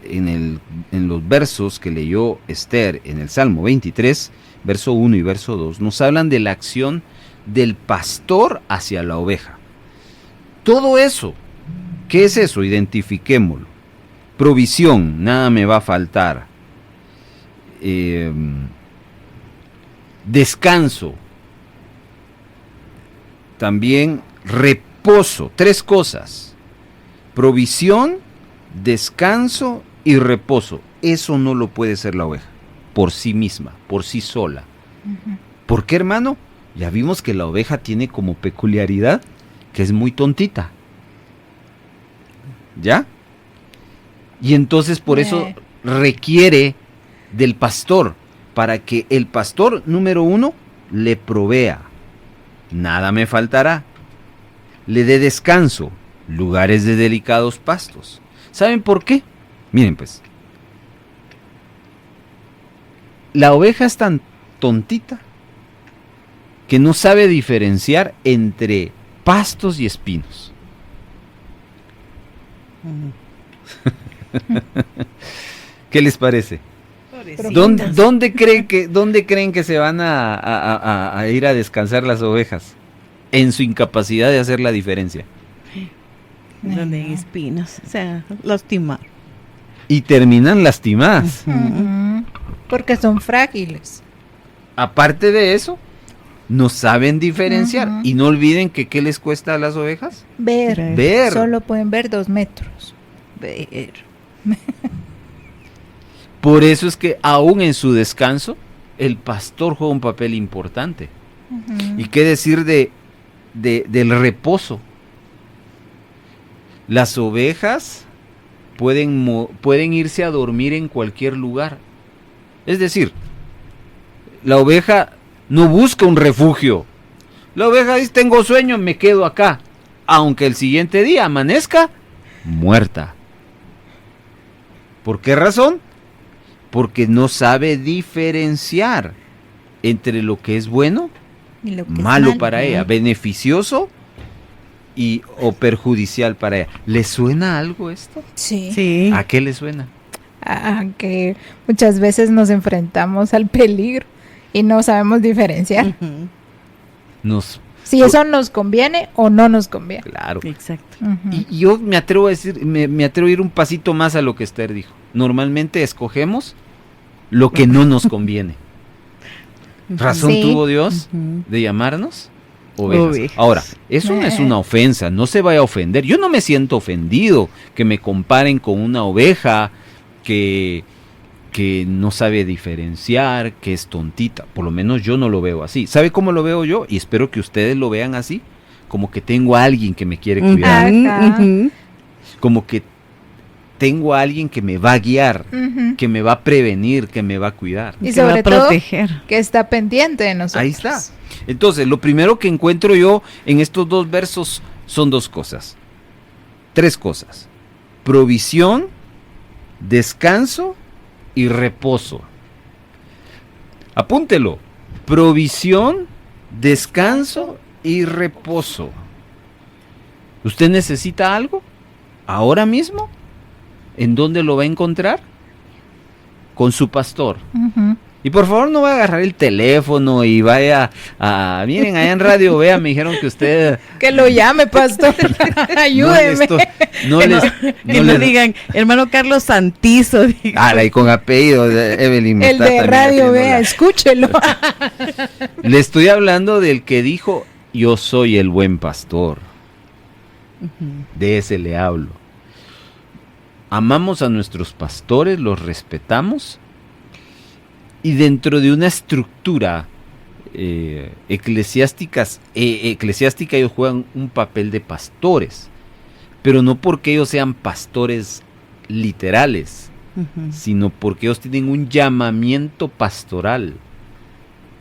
en los versos que leyó Esther en el Salmo 23, verso 1 y verso 2, nos hablan de la acción del pastor hacia la oveja. Todo eso, ¿qué es eso? Identifiquémoslo. Provisión, nada me va a faltar. Descanso, también reposo, 3 cosas: provisión, descanso y reposo. Eso no lo puede ser la oveja por sí misma, por sí sola. ¿Por qué, hermano? Ya vimos que la oveja tiene como peculiaridad que es muy tontita, ¿ya? Y entonces por eso requiere del pastor, para que el pastor, número 1, le provea, nada me faltará, le dé descanso, lugares de delicados pastos. ¿Saben por qué? Miren pues, la oveja es tan tontita que no sabe diferenciar entre pastos y espinos. ¿Qué les parece? ¿Dónde creen que se van a ir a descansar las ovejas? En su incapacidad de hacer la diferencia. Donde hay espinos, o sea, lastimar. Y terminan lastimadas. Porque son frágiles. Aparte de eso, no saben diferenciar. Y no olviden que ¿qué les cuesta a las ovejas? Ver. Solo pueden ver 2 metros. Ver. Por eso es que aún en su descanso el pastor juega un papel importante. ¿Y qué decir del reposo? Las ovejas pueden irse a dormir en cualquier lugar. Es decir, la oveja no busca un refugio. La oveja dice, tengo sueño, me quedo acá. Aunque el siguiente día amanezca muerta. ¿Por qué razón? Porque no sabe diferenciar entre lo que es bueno, Y lo que es malo para ella, beneficioso o perjudicial para ella. ¿Le suena algo esto? Sí. Sí. ¿A qué le suena? Que muchas veces nos enfrentamos al peligro y no sabemos diferenciar Ujú. si eso nos conviene o no nos conviene. Claro. Exacto. Ujú. Y yo me atrevo a decir, me atrevo a ir un pasito más a lo que Esther dijo. Normalmente escogemos lo que no nos conviene. ¿Razón Sí. tuvo Dios Ujú. de llamarnos ovejas? Ovejas. Ahora, eso no es una ofensa, no se vaya a ofender. Yo no me siento ofendido que me comparen con una oveja que no sabe diferenciar, que es tontita. Por lo menos yo no lo veo así. ¿Sabe cómo lo veo yo? Y espero que ustedes lo vean así. Como que tengo a alguien que me quiere cuidar. Ajá. Ujú. Como que tengo a alguien que me va a guiar, Ujú. que me va a prevenir, que me va a cuidar. Y Que va sobre a todo proteger. que está pendiente de nosotros. Ahí está. Entonces, lo primero que encuentro yo en estos dos versos son dos cosas. Tres cosas. Provisión, descanso y reposo. Apúntelo. Provisión, descanso y reposo. ¿Usted necesita algo? ¿Ahora mismo? ¿En dónde lo va a encontrar? Con su pastor. Ujú. Y por favor no vaya a agarrar el teléfono y vaya miren, allá en Radio Vea me dijeron que usted... Que lo llame, pastor. Ayúdeme. No Que les... que no digan, hermano Carlos Santizo. diga. Y con apellido, Evelyn. me El está de también radio, haciendo vea, escúchelo. Le estoy hablando del que dijo, yo soy el buen pastor. De ese le hablo. Amamos a nuestros pastores, los respetamos. Y dentro de una estructura eclesiástica, ellos juegan un papel de pastores. Pero no porque ellos sean pastores literales, Ujú. sino porque ellos tienen un llamamiento pastoral.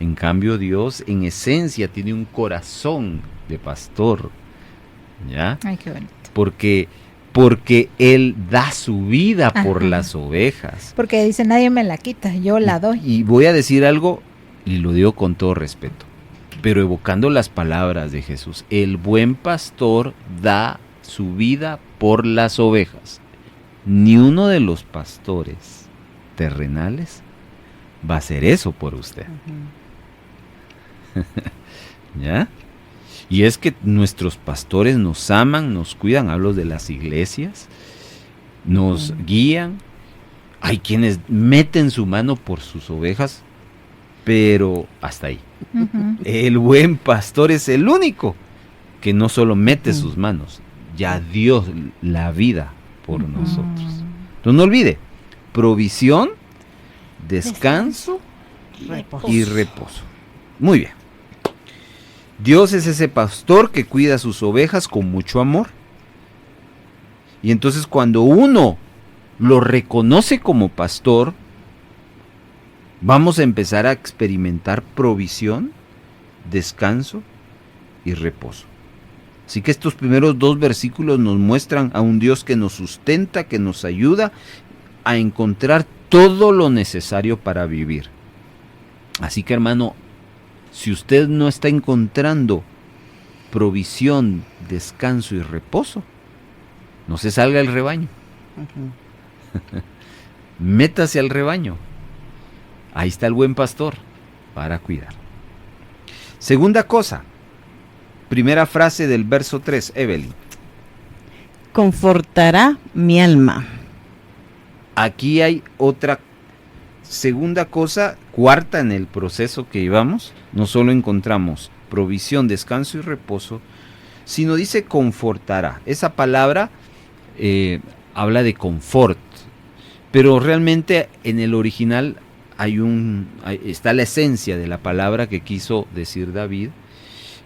En cambio, Dios en esencia tiene un corazón de pastor. ¿Ya? Ay, qué bonito. Porque Él da su vida por Ajá. las ovejas. Porque dice, nadie me la quita, yo la doy. Y voy a decir algo, y lo digo con todo respeto, pero evocando las palabras de Jesús. El buen pastor da su vida por las ovejas. Ni uno de los pastores terrenales va a hacer eso por usted. ¿Ya? Y es que nuestros pastores nos aman, nos cuidan, hablo de las iglesias, nos guían. Hay quienes meten su mano por sus ovejas, pero hasta ahí. Ujú. El buen pastor es el único que no solo mete sus manos, ya dio la vida por nosotros. Entonces no olvide, provisión, descanso y reposo. Muy bien. Dios es ese pastor que cuida a sus ovejas con mucho amor. Y entonces cuando uno lo reconoce como pastor, vamos a empezar a experimentar provisión, descanso y reposo. Así que estos primeros dos versículos nos muestran a un Dios que nos sustenta, que nos ayuda a encontrar todo lo necesario para vivir. Así que, hermano, si usted no está encontrando provisión, descanso y reposo, no se salga del rebaño. Métase al rebaño. Ahí está el buen pastor para cuidar. Segunda cosa, primera frase del verso 3, Evelyn. Confortará mi alma. Aquí hay otra segunda cosa, cuarta en el proceso que llevamos. No solo encontramos provisión, descanso y reposo, sino dice confortará. Esa palabra habla de confort, pero realmente en el original está la esencia de la palabra que quiso decir David,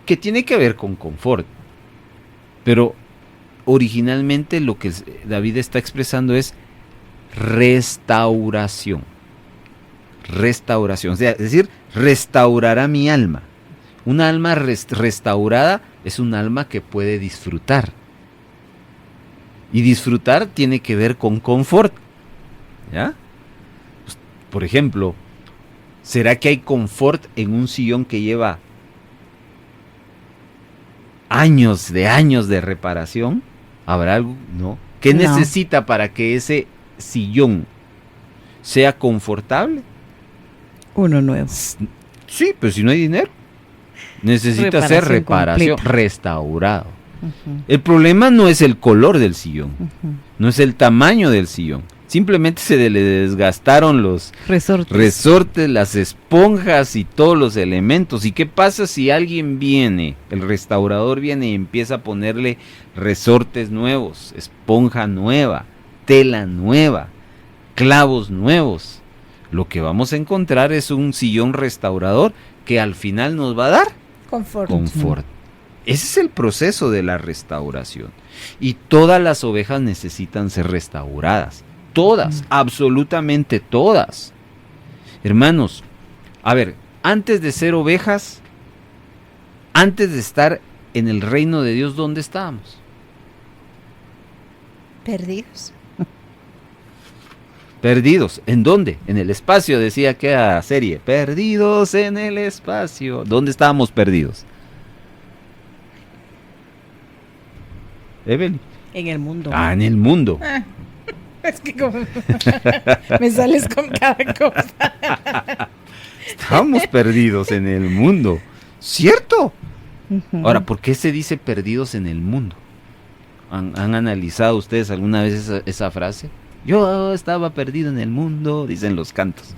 que tiene que ver con confort. Pero originalmente lo que David está expresando es restauración. Restauración, o sea, es decir, restaurará mi alma. Una alma restaurada es un alma que puede disfrutar. Y disfrutar tiene que ver con confort. ¿Ya? Pues, por ejemplo, ¿será que hay confort en un sillón que lleva años de reparación? ¿Habrá algo? No. ¿Qué No. necesita para que ese sillón sea confortable? Uno nuevo. Sí, pero si no hay dinero. Necesita ser Reparación reparación, completa. restaurado. Ujú, El problema no es el color del sillón, ujú. no es el tamaño del sillón. Simplemente se le desgastaron los Resortes. resortes, las esponjas y todos los elementos. ¿Y qué pasa si alguien viene, el restaurador viene y empieza a ponerle resortes nuevos, esponja nueva, tela nueva, clavos nuevos? Lo que vamos a encontrar es un sillón restaurador que al final nos va a dar Confort. confort. Ese es el proceso de la restauración. Y todas las ovejas necesitan ser restauradas. Todas, absolutamente todas. Hermanos, a ver, antes de ser ovejas, antes de estar en el reino de Dios, ¿dónde estábamos? Perdidos. Perdidos. ¿En dónde? En el espacio, decía aquella serie. Perdidos en el espacio. ¿Dónde estábamos perdidos? Evelyn. En el mundo. Ah, en el mundo. Es que como me sales con cada cosa. Estábamos perdidos en el mundo. ¿Cierto? Ujú. Ahora, ¿por qué se dice perdidos en el mundo? ¿Han analizado ustedes alguna vez esa frase? Yo estaba perdido en el mundo, dicen los cantos.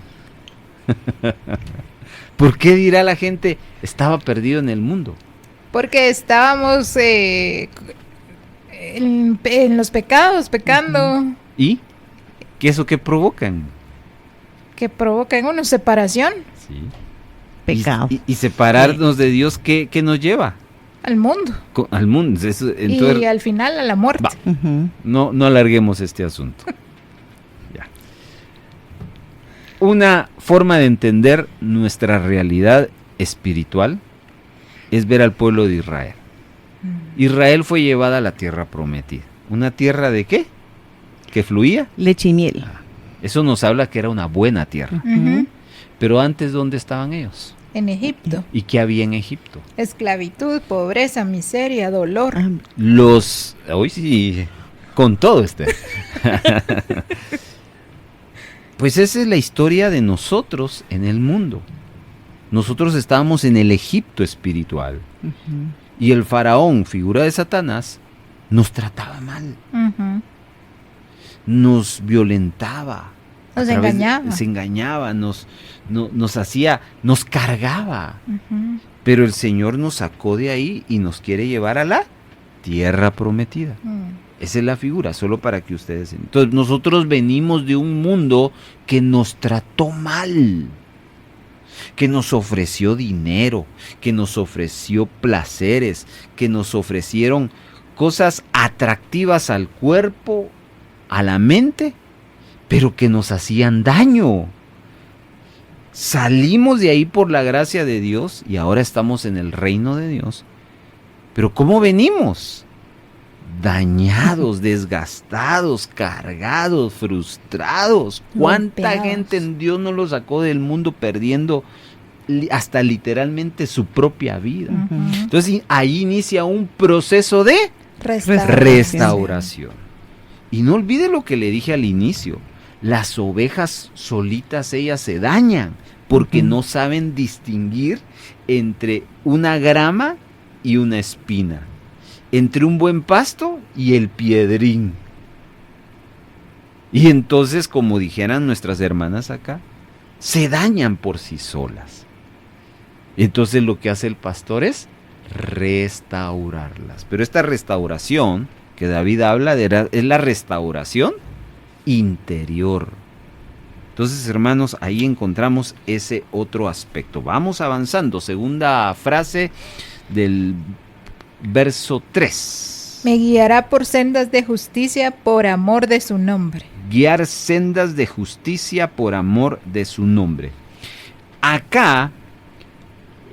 ¿Por qué dirá la gente estaba perdido en el mundo? Porque estábamos en los pecados, pecando, ¿Y qué eso que provocan? que provocan una separación Sí. Pecado. Y separarnos de Dios, ¿qué nos lleva? al mundo Al mundo. Eso, y entonces, al final a la muerte. Va. Ujú. no alarguemos este asunto. Ya. Una forma de entender nuestra realidad espiritual es ver al pueblo de Israel. Israel fue llevada a la tierra prometida. ¿Una tierra de qué? ¿Que fluía? Leche y miel. Eso nos habla que era una buena tierra. Ujú. Pero antes, ¿dónde estaban ellos? En Egipto. ¿Y qué había en Egipto? Esclavitud, pobreza, miseria, dolor. Ah, Hoy sí, con todo este. Pues esa es la historia de nosotros en el mundo. Nosotros estábamos en el Egipto espiritual. ujú. Y el faraón, figura de Satanás, nos trataba mal, Ujú. nos violentaba. Nos a través engañaba. Se engañaba, nos hacía, nos cargaba. Ujú. Pero el Señor nos sacó de ahí y nos quiere llevar a la tierra prometida. Esa es la figura, solo para que ustedes... Entonces nosotros venimos de un mundo que nos trató mal, que nos ofreció dinero, que nos ofreció placeres, que nos ofrecieron cosas atractivas al cuerpo, a la mente, pero que nos hacían daño. Salimos de ahí por la gracia de Dios y ahora estamos en el reino de Dios. Pero ¿cómo venimos? Dañados, desgastados, cargados, frustrados. ¿Cuánta Golpeados. gente en Dios no lo sacó del mundo perdiendo hasta literalmente su propia vida? Ujú. Entonces ahí inicia un proceso de restauración. Y no olvide lo que le dije al inicio. Las ovejas solitas ellas se dañan porque Ujú. no saben distinguir entre una grama y una espina, entre un buen pasto y el piedrín. Y entonces, como dijeran nuestras hermanas acá, se dañan por sí solas. Entonces lo que hace el pastor es restaurarlas. Pero esta restauración que David habla es la restauración interior. Entonces, hermanos, ahí encontramos ese otro aspecto. Vamos avanzando. Segunda frase del verso 3. Me guiará por sendas de justicia por amor de su nombre. Guiar sendas de justicia por amor de su nombre. Acá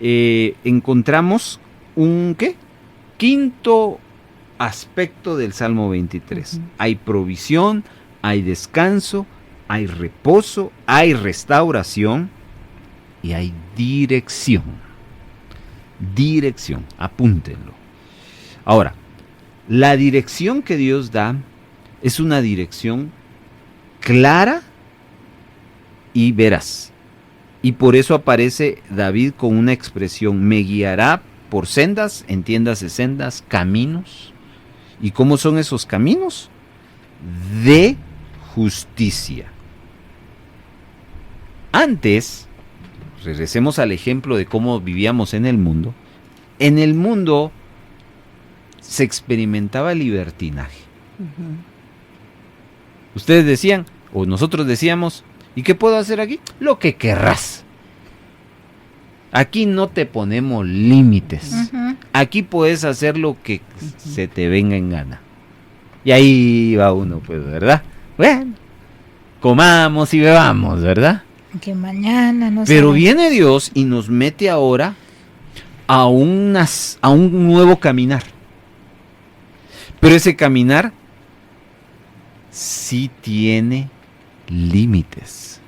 encontramos un quinto aspecto del Salmo 23. Hay provisión, hay descanso, hay reposo, hay restauración y hay dirección. Dirección, apúntenlo. Ahora, la dirección que Dios da es una dirección clara y veraz. Y por eso aparece David con una expresión: me guiará por sendas, entiéndase sendas, caminos. ¿Y cómo son esos caminos? De justicia. Antes, regresemos al ejemplo de cómo vivíamos en el mundo. En el mundo se experimentaba el libertinaje. Ustedes decían, o nosotros decíamos, ¿y qué puedo hacer aquí? Lo que querrás. Aquí no te ponemos límites. Aquí puedes hacer lo que se te venga en gana. Y ahí va uno, pues, ¿verdad? Bueno, comamos y bebamos, ¿verdad? Que mañana no sé. Pero viene Dios y nos mete ahora a un nuevo caminar. Pero ese caminar sí tiene límites.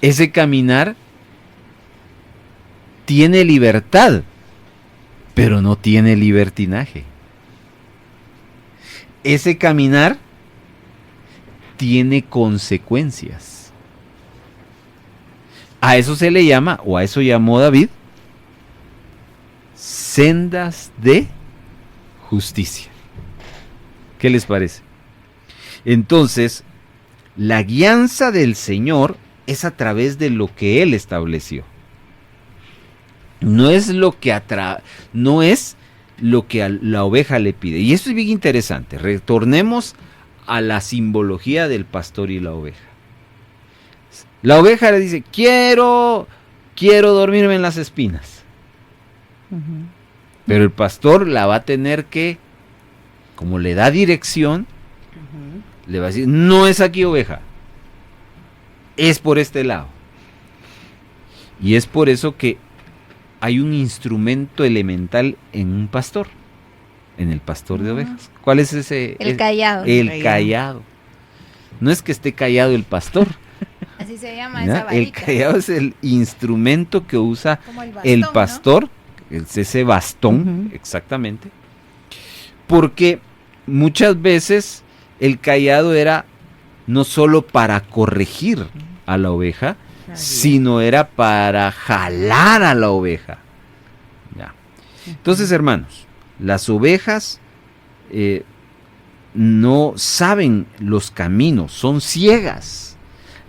Ese caminar tiene libertad, pero no tiene libertinaje. Ese caminar tiene consecuencias. A eso se le llama, o a eso llamó David, sendas de justicia. ¿Qué les parece? Entonces, la guianza del Señor es a través de lo que Él estableció. No es lo que a la oveja le pide. Y esto es bien interesante. Retornemos a la simbología del pastor y la oveja. La oveja le dice, quiero dormirme en las espinas. Pero el pastor la va a tener que, como le da dirección, le va a decir, no es aquí, oveja, es por este lado. Y es por eso que hay un instrumento elemental en un pastor, en el pastor de ovejas. ¿Cuál es ese? El callado. El callado. No es que esté callado el pastor. Así se llama ¿Ya? esa varita. El callado es el instrumento que usa Como bastón, el pastor, ¿no? Es ese bastón, exactamente. Porque muchas veces el callado era no solo para corregir a la oveja, sino era para jalar a la oveja. Ya. Entonces, hermanos, las ovejas no saben los caminos, son ciegas.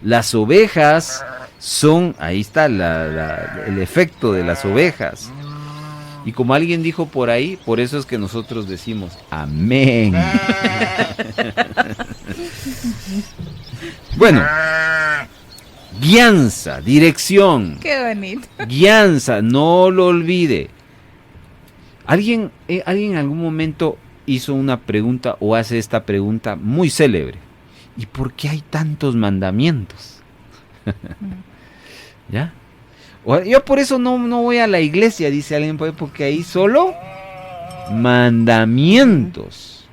Las ovejas son, ahí está el efecto de las ovejas. Y como alguien dijo por ahí, por eso es que nosotros decimos amén. Bueno, guianza, dirección. Qué bonito. Guianza, no lo olvide. Alguien en algún momento hizo una pregunta o hace esta pregunta muy célebre. ¿Y por qué hay tantos mandamientos? ¿Ya? Yo por eso no voy a la iglesia, dice alguien, porque ahí solo mandamientos.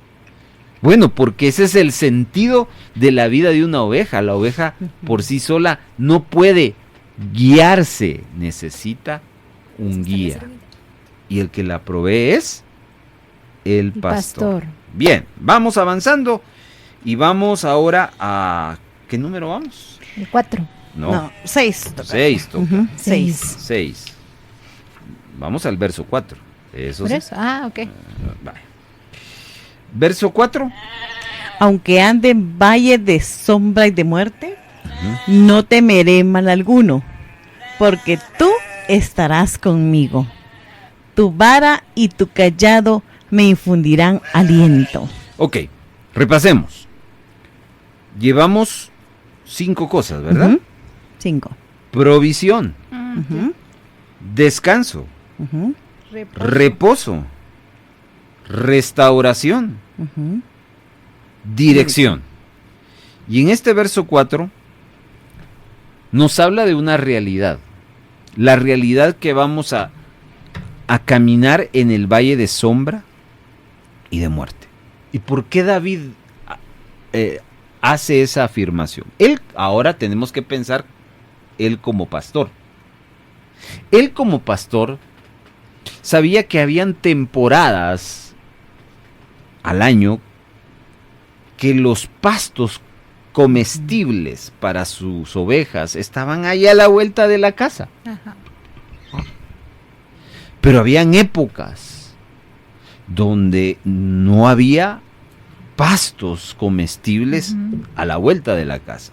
Bueno, porque ese es el sentido de la vida de una oveja. La oveja por sí sola no puede guiarse, necesita un guía. Y el que la provee es el pastor. Bien, vamos avanzando y vamos ahora a... ¿Qué número vamos? El 4. No, 6. 6 toca. 6. 6. Vamos al verso 4. Eso ¿Por sí. eso? Ah, ok. Vale. Verso 4. Aunque ande en valle de sombra y de muerte, no temeré mal alguno, porque tú estarás conmigo. Tu vara y tu callado me infundirán aliento. Ok, repasemos. Llevamos 5 cosas, ¿verdad? Ujú. 5. Provisión, Ujú, descanso, ujú, reposo, restauración, ujú. dirección. Y en este verso 4 nos habla de una realidad. La realidad que vamos a caminar en el valle de sombra y de muerte. ¿Y por qué David hace esa afirmación? Él, ahora tenemos que pensar, él como pastor. Él como pastor sabía que habían temporadas al año que los pastos comestibles para sus ovejas estaban ahí a la vuelta de la casa. Ajá. Pero habían épocas donde no había pastos comestibles Ujú. a la vuelta de la casa.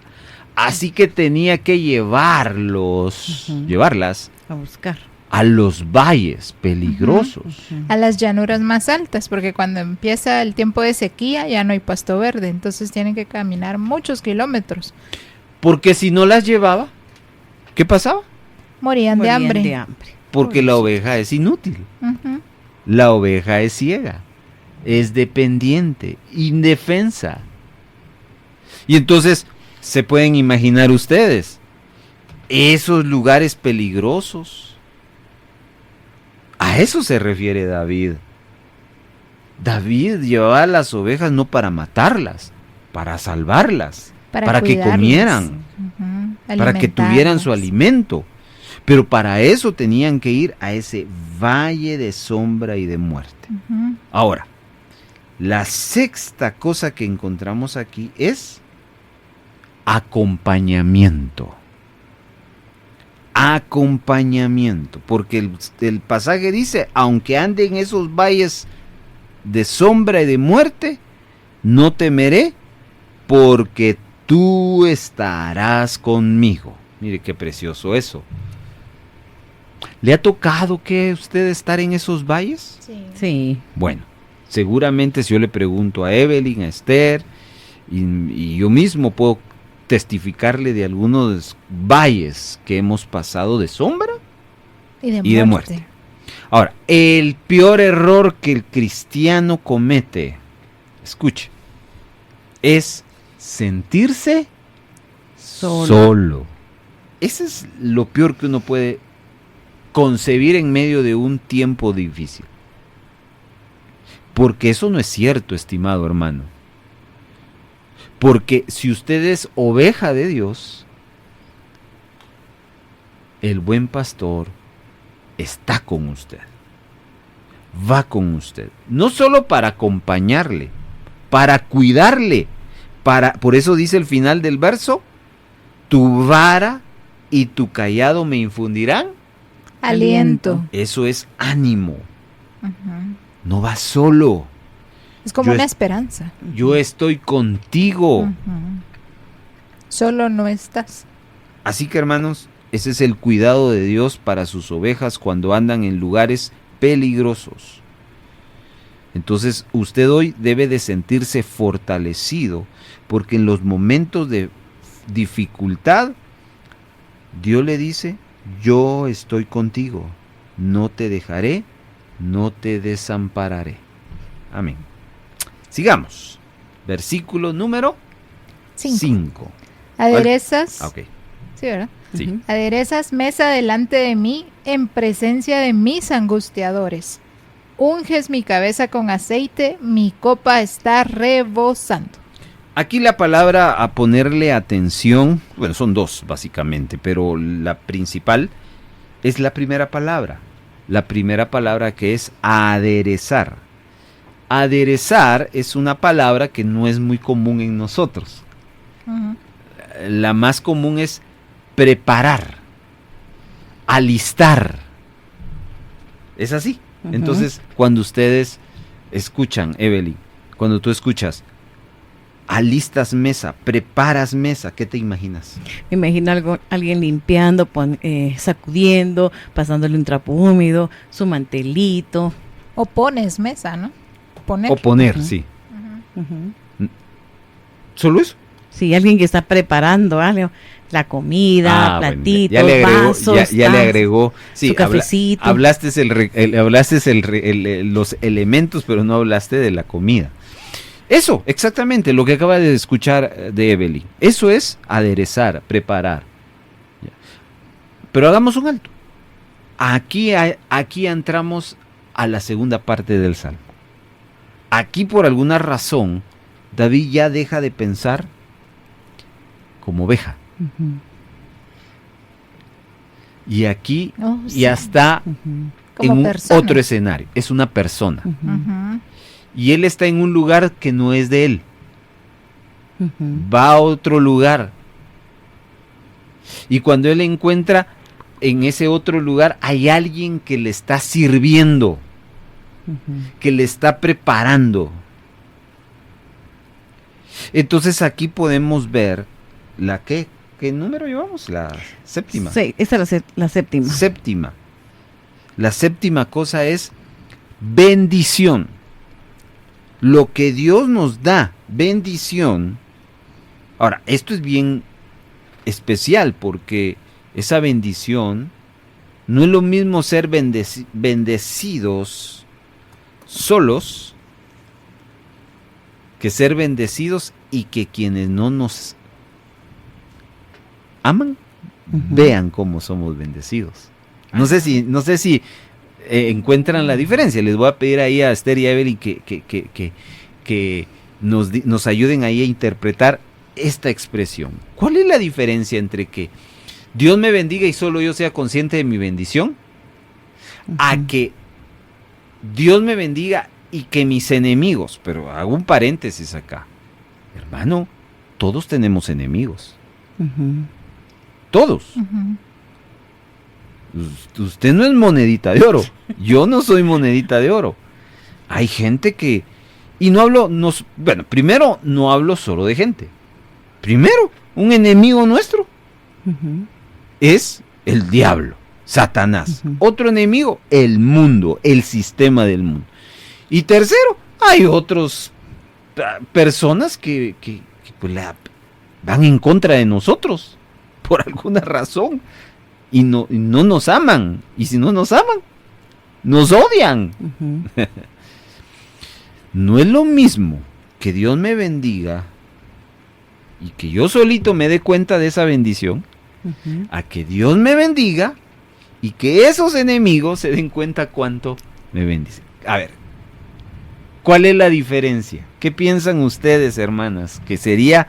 Así que tenía que llevarlas A buscar. a los valles peligrosos. Ujú. A las llanuras más altas, porque cuando empieza el tiempo de sequía ya no hay pasto verde, entonces tienen que caminar muchos kilómetros. Porque si no las llevaba, ¿qué pasaba? Morían de Morían hambre. de hambre. Porque la oveja es inútil. Ujú. La oveja es ciega, es dependiente, indefensa. Y entonces se pueden imaginar ustedes esos lugares peligrosos. A eso se refiere David. David llevaba las ovejas no para matarlas, para salvarlas, para que cuidarlas. comieran, Ujú. para que tuvieran su Alimentarlas. alimento. Pero para eso tenían que ir a ese valle de sombra y de muerte. Ujú. Ahora, la sexta cosa que encontramos aquí es acompañamiento. Acompañamiento, porque el pasaje dice, aunque ande en esos valles de sombra y de muerte, no temeré, porque tú estarás conmigo. Mire qué precioso eso. ¿Le ha tocado que usted estar en esos valles? Sí. Sí. Bueno, seguramente si yo le pregunto a Evelyn, a Esther, y yo mismo puedo testificarle de algunos valles que hemos pasado de sombra Y de y de muerte. Ahora, el peor error que el cristiano comete, escuche, es sentirse solo. Ese es lo peor que uno puede concebir en medio de un tiempo difícil. Porque eso no es cierto, estimado hermano. Porque si usted es oveja de Dios, el buen pastor está con usted. Va con usted. No solo para acompañarle, para cuidarle. Por eso dice el final del verso, tu vara y tu cayado me infundirán. Aliento. Eso es ánimo. Ujú. No vas solo. Es como Yo una es- esperanza. Yo estoy contigo. Ujú. Solo no estás. Así que hermanos, ese es el cuidado de Dios para sus ovejas cuando andan en lugares peligrosos. Entonces usted hoy debe de sentirse fortalecido porque en los momentos de dificultad Dios le dice, yo estoy contigo, no te dejaré, no te desampararé. Amén. Sigamos. Versículo número 5. Aderezas. Ok, Sí, ¿verdad? sí. Ujú. Aderezas mesa delante de mí en presencia de mis angustiadores. Unges mi cabeza con aceite, mi copa está rebosando. Aquí la palabra a ponerle atención, bueno, son dos básicamente, pero la principal es la primera palabra. La primera palabra que es aderezar. Aderezar es una palabra que no es muy común en nosotros. Ujú. La más común es preparar, alistar. ¿Es así? Ujú. Entonces, cuando ustedes escuchan, Evelyn, cuando tú escuchas, alistas mesa, preparas mesa, ¿qué te imaginas? Me imagino alguien limpiando, sacudiendo, pasándole un trapo húmedo, su mantelito. O pones mesa, ¿no? Poner. O poner, Ujú. sí. Ujú. Ujú. ¿Solo eso? Sí, alguien que está preparando algo, la comida, Bueno, platitos, ya le agregó, vasos, ya le agregó, sí, su cafecito. hablaste los elementos, pero no hablaste de la comida. Eso, exactamente, lo que acaba de escuchar de Evelyn. Eso es aderezar, preparar. Ya. Pero hagamos un alto. Aquí entramos a la segunda parte del Salmo. Aquí, por alguna razón, David ya deja de pensar como oveja. Ujú, Y aquí Oh, sí. ya está ujú, Como en un persona. otro escenario. Es una persona. ujú, Ujú. Y él está en un lugar que no es de él. ujú, Va a otro lugar. Y cuando él encuentra en ese otro lugar, hay alguien que le está sirviendo, ujú. que le está preparando. Entonces aquí podemos ver ¿qué número llevamos? La séptima. Sí, esta es la séptima. Séptima. La séptima cosa es bendición. Lo que Dios nos da, bendición. Ahora, esto es bien especial porque esa bendición no es lo mismo ser bendecidos solos que ser bendecidos y que quienes no nos aman Ujú. vean cómo somos bendecidos. No sé si encuentran la diferencia. Les voy a pedir ahí a Esther y a Evelyn que nos ayuden ahí a interpretar esta expresión. ¿Cuál es la diferencia entre que Dios me bendiga y solo yo sea consciente de mi bendición, a Ujú. que Dios me bendiga y que mis enemigos, pero hago un paréntesis acá, hermano, todos tenemos enemigos, Ujú. todos. Ujú. Usted no es monedita de oro. Yo no soy monedita de oro. Hay gente que... Y no hablo... bueno, primero no hablo solo de gente. Primero, un enemigo nuestro Ujú. es el diablo, Satanás. Ujú. Otro enemigo, el mundo, el sistema del mundo. Y tercero, hay otros personas que pues van en contra de nosotros por alguna razón. Y no nos aman. Y si no nos aman, nos odian. Ujú. No es lo mismo que Dios me bendiga y que yo solito me dé cuenta de esa bendición, Ujú. a que Dios me bendiga y que esos enemigos se den cuenta cuánto me bendice. A ver, ¿cuál es la diferencia? ¿Qué piensan ustedes, hermanas? Que sería,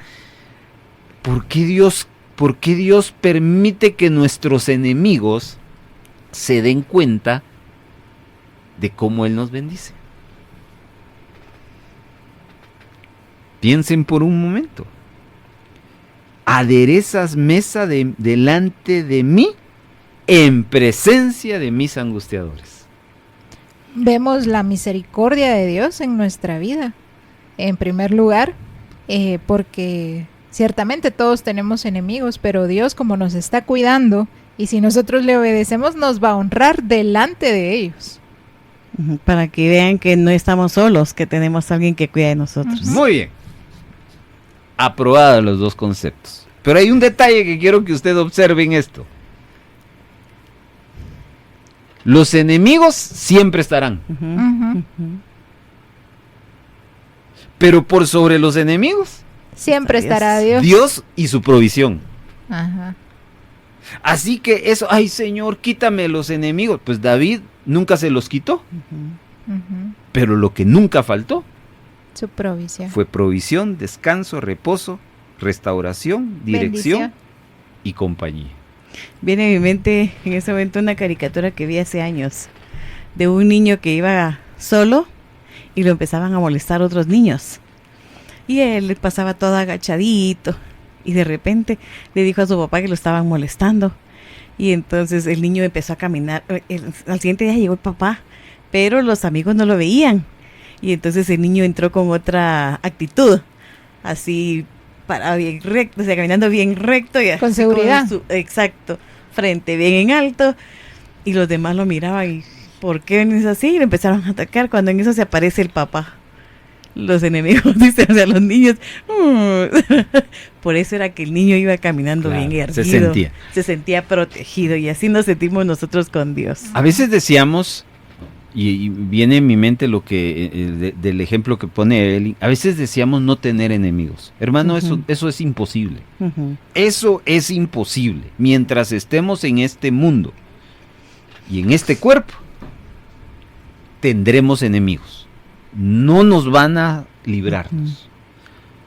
¿por qué Dios permite que nuestros enemigos se den cuenta de cómo Él nos bendice? Piensen por un momento. Aderezas mesa delante de mí en presencia de mis angustiadores. Vemos la misericordia de Dios en nuestra vida. En primer lugar, porque ciertamente todos tenemos enemigos, pero Dios, como nos está cuidando, y si nosotros le obedecemos, nos va a honrar delante de ellos. Ujú. Para que vean que no estamos solos, que tenemos a alguien que cuida de nosotros. Ujú. Muy bien. Aprobados los dos conceptos. Pero hay un detalle que quiero que usted observe en esto. Los enemigos siempre estarán, Ujú. Ujú. Ujú. pero por sobre los enemigos, Siempre estará Dios. Dios y su provisión. Ajá. Así que eso, ay Señor, quítame los enemigos. Pues David nunca se los quitó, Ujú. Ujú. pero lo que nunca faltó Su provisión. fue provisión, descanso, reposo, restauración, dirección Bendición. y compañía. Viene a mi mente en ese momento una caricatura que vi hace años de un niño que iba solo y lo empezaban a molestar otros niños. Y él pasaba todo agachadito y de repente le dijo a su papá que lo estaban molestando. Y entonces el niño empezó a caminar. Al siguiente día llegó el papá, pero los amigos no lo veían. Y entonces el niño entró con otra actitud, así parado bien recto, o sea, caminando bien recto. Y Con así seguridad. Exacto, frente bien en alto. Y los demás lo miraban y ¿por qué venís así? Y lo empezaron a atacar cuando en eso se aparece el papá. los enemigos, dice, o sea, los niños. Por eso era que el niño iba caminando Claro, bien erguido. se sentía. Se sentía protegido y así nos sentimos nosotros con Dios. A veces decíamos, y viene en mi mente lo que del ejemplo que pone Eli, a veces decíamos no tener enemigos. Hermano, Ujú. eso es imposible. Ujú. Eso es imposible. Mientras estemos en este mundo y en este cuerpo, tendremos enemigos. No nos van a librarnos.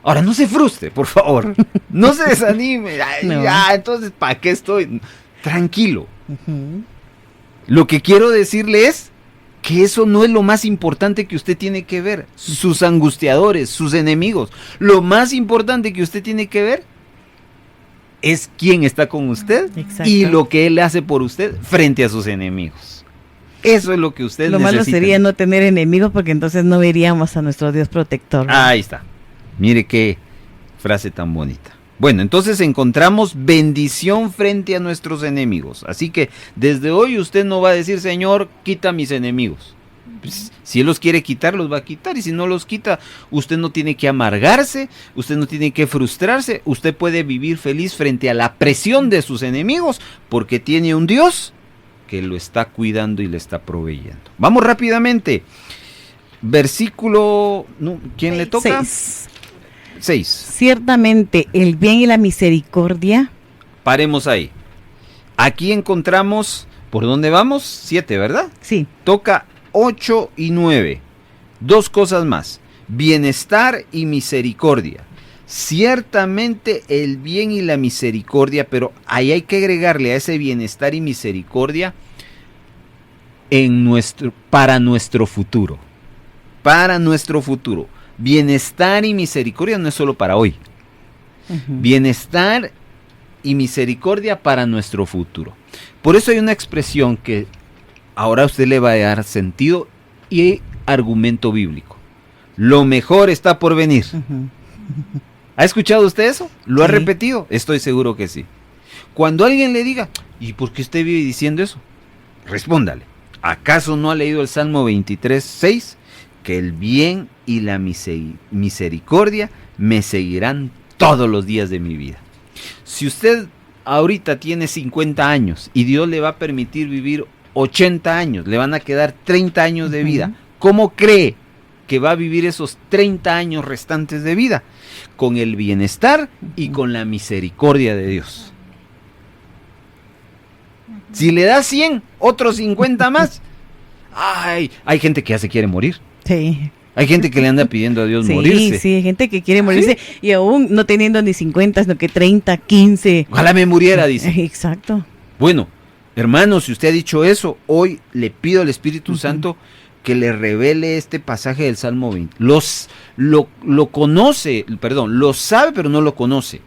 Ahora, no se frustre, por favor. No se desanime. Ay, No. ya, entonces, ¿para qué estoy? Tranquilo. Ujú. Lo que quiero decirle es que eso no es lo más importante que usted tiene que ver. Sus angustiadores, sus enemigos. Lo más importante que usted tiene que ver es quién está con usted Exacto. y lo que él hace por usted frente a sus enemigos. Eso es lo que usted Lo necesita. malo sería no tener enemigos porque entonces no veríamos a nuestro Dios protector. Ahí está. Mire qué frase tan bonita. Bueno, entonces encontramos bendición frente a nuestros enemigos. Así que desde hoy usted no va a decir, Señor, quita mis enemigos. Pues, si Él los quiere quitar, los va a quitar. Y si no los quita, usted no tiene que amargarse, usted no tiene que frustrarse. Usted puede vivir feliz frente a la presión de sus enemigos porque tiene un Dios que lo está cuidando y le está proveyendo. Vamos rápidamente. Versículo, no, ¿quién le toca? 6. Ciertamente el bien y la misericordia. Paremos ahí. Aquí encontramos, ¿por dónde vamos? 7, ¿verdad? Sí. Toca 8 y 9. Dos cosas más. Bienestar y misericordia. Ciertamente el bien y la misericordia, pero ahí hay que agregarle a ese bienestar y misericordia para nuestro futuro. Para nuestro futuro. Bienestar y misericordia no es solo para hoy. Ujú. Bienestar y misericordia para nuestro futuro. Por eso hay una expresión que ahora a usted le va a dar sentido y argumento bíblico. Lo mejor está por venir. Ujú. ¿Ha escuchado usted eso? ¿Lo ha Sí. repetido? Estoy seguro que sí. Cuando alguien le diga, ¿y por qué usted vive diciendo eso? Respóndale. ¿Acaso no ha leído el Salmo 23:6? Que el bien y la misericordia me seguirán todos los días de mi vida. Si usted ahorita tiene 50 años y Dios le va a permitir vivir 80 años, le van a quedar 30 años de vida, Ujú. ¿cómo cree que va a vivir esos 30 años restantes de vida? Con el bienestar y con la misericordia de Dios. Si le da 100, otros 50 más. Ay, hay gente que ya se quiere morir. Sí. Hay gente que le anda pidiendo a Dios Sí, morirse. sí, hay gente que quiere morirse y aún no teniendo ni 50, sino que 30, 15. Ojalá me muriera, dice. Exacto. Bueno, hermano, si usted ha dicho eso, hoy le pido al Espíritu Ujú. Santo que le revele este pasaje del Salmo 20. Lo conoce, perdón, lo sabe, pero no lo conoce.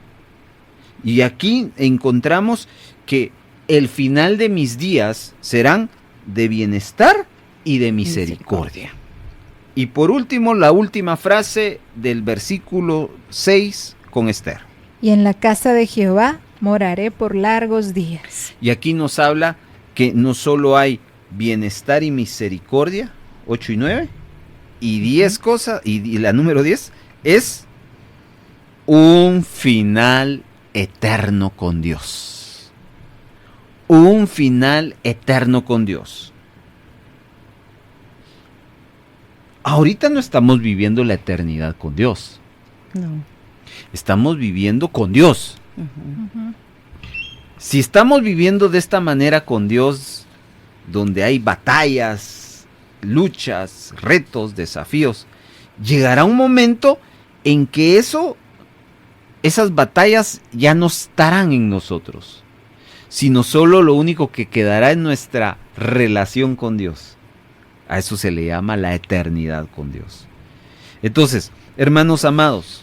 Y aquí encontramos que el final de mis días serán de bienestar y de misericordia. Y por último, la última frase del versículo 6 con Esther. Y en la casa de Jehová moraré por largos días. Y aquí nos habla que no solo hay bienestar y misericordia, 8 y 9, y 10 cosas, y la número 10 es un final eterno con Dios. Un final eterno con Dios. Ahorita no estamos viviendo la eternidad con Dios. No. Estamos viviendo con Dios. Ujú. Si estamos viviendo de esta manera con Dios, donde hay batallas, luchas, retos, desafíos, llegará un momento en que esas batallas ya no estarán en nosotros, sino solo lo único que quedará en nuestra relación con Dios. A eso se le llama la eternidad con Dios. Entonces, hermanos amados,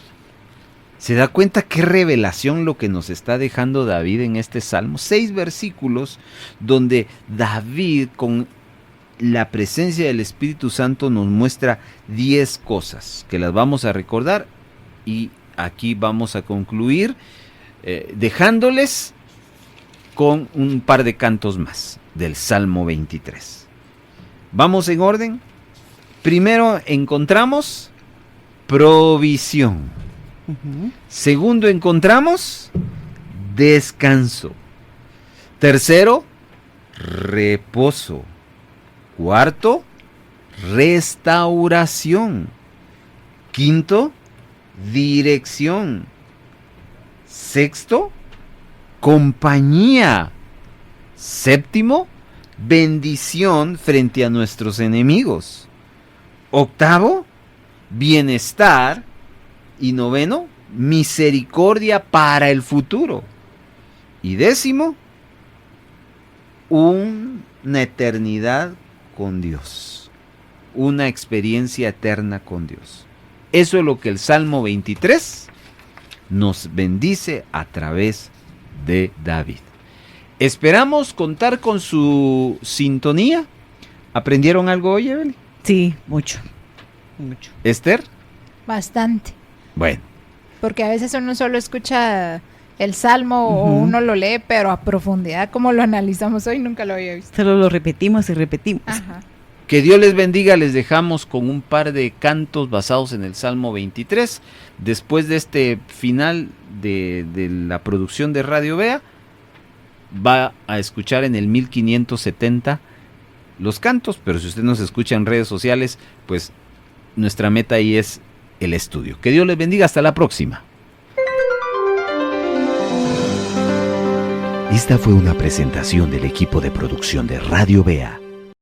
¿se da cuenta qué revelación lo que nos está dejando David en este salmo? 6 versículos donde David, con la presencia del Espíritu Santo, nos muestra 10 cosas que las vamos a recordar, y aquí vamos a concluir dejándoles con un par de cantos más del Salmo 23. Vamos en orden. Primero encontramos provisión. Ujú. Segundo, encontramos descanso. Tercero, reposo. Cuarto, restauración. Quinto, dirección. Sexto, compañía. Séptimo, bendición frente a nuestros enemigos. Octavo, bienestar. Y noveno, misericordia para el futuro. Y décimo, una eternidad con Dios. Una experiencia eterna con Dios. Eso es lo que el Salmo 23 nos bendice a través de David. Esperamos contar con su sintonía. ¿Aprendieron algo hoy, Evelyn? Sí, mucho. Mucho. ¿Esther? Bastante. Bueno, Porque a veces uno solo escucha el salmo o Ujú. uno lo lee, pero a profundidad, como lo analizamos hoy, nunca lo había visto. Solo lo repetimos y repetimos. Ajá. que Dios les bendiga. Les dejamos con un par de cantos basados en el Salmo 23. Después de este final de la producción de Radio Vea, va a escuchar en el 1570 los cantos, pero si usted nos escucha en redes sociales, pues nuestra meta ahí es el estudio. Que Dios les bendiga, hasta la próxima. Esta fue una presentación del equipo de producción de Radio Vea.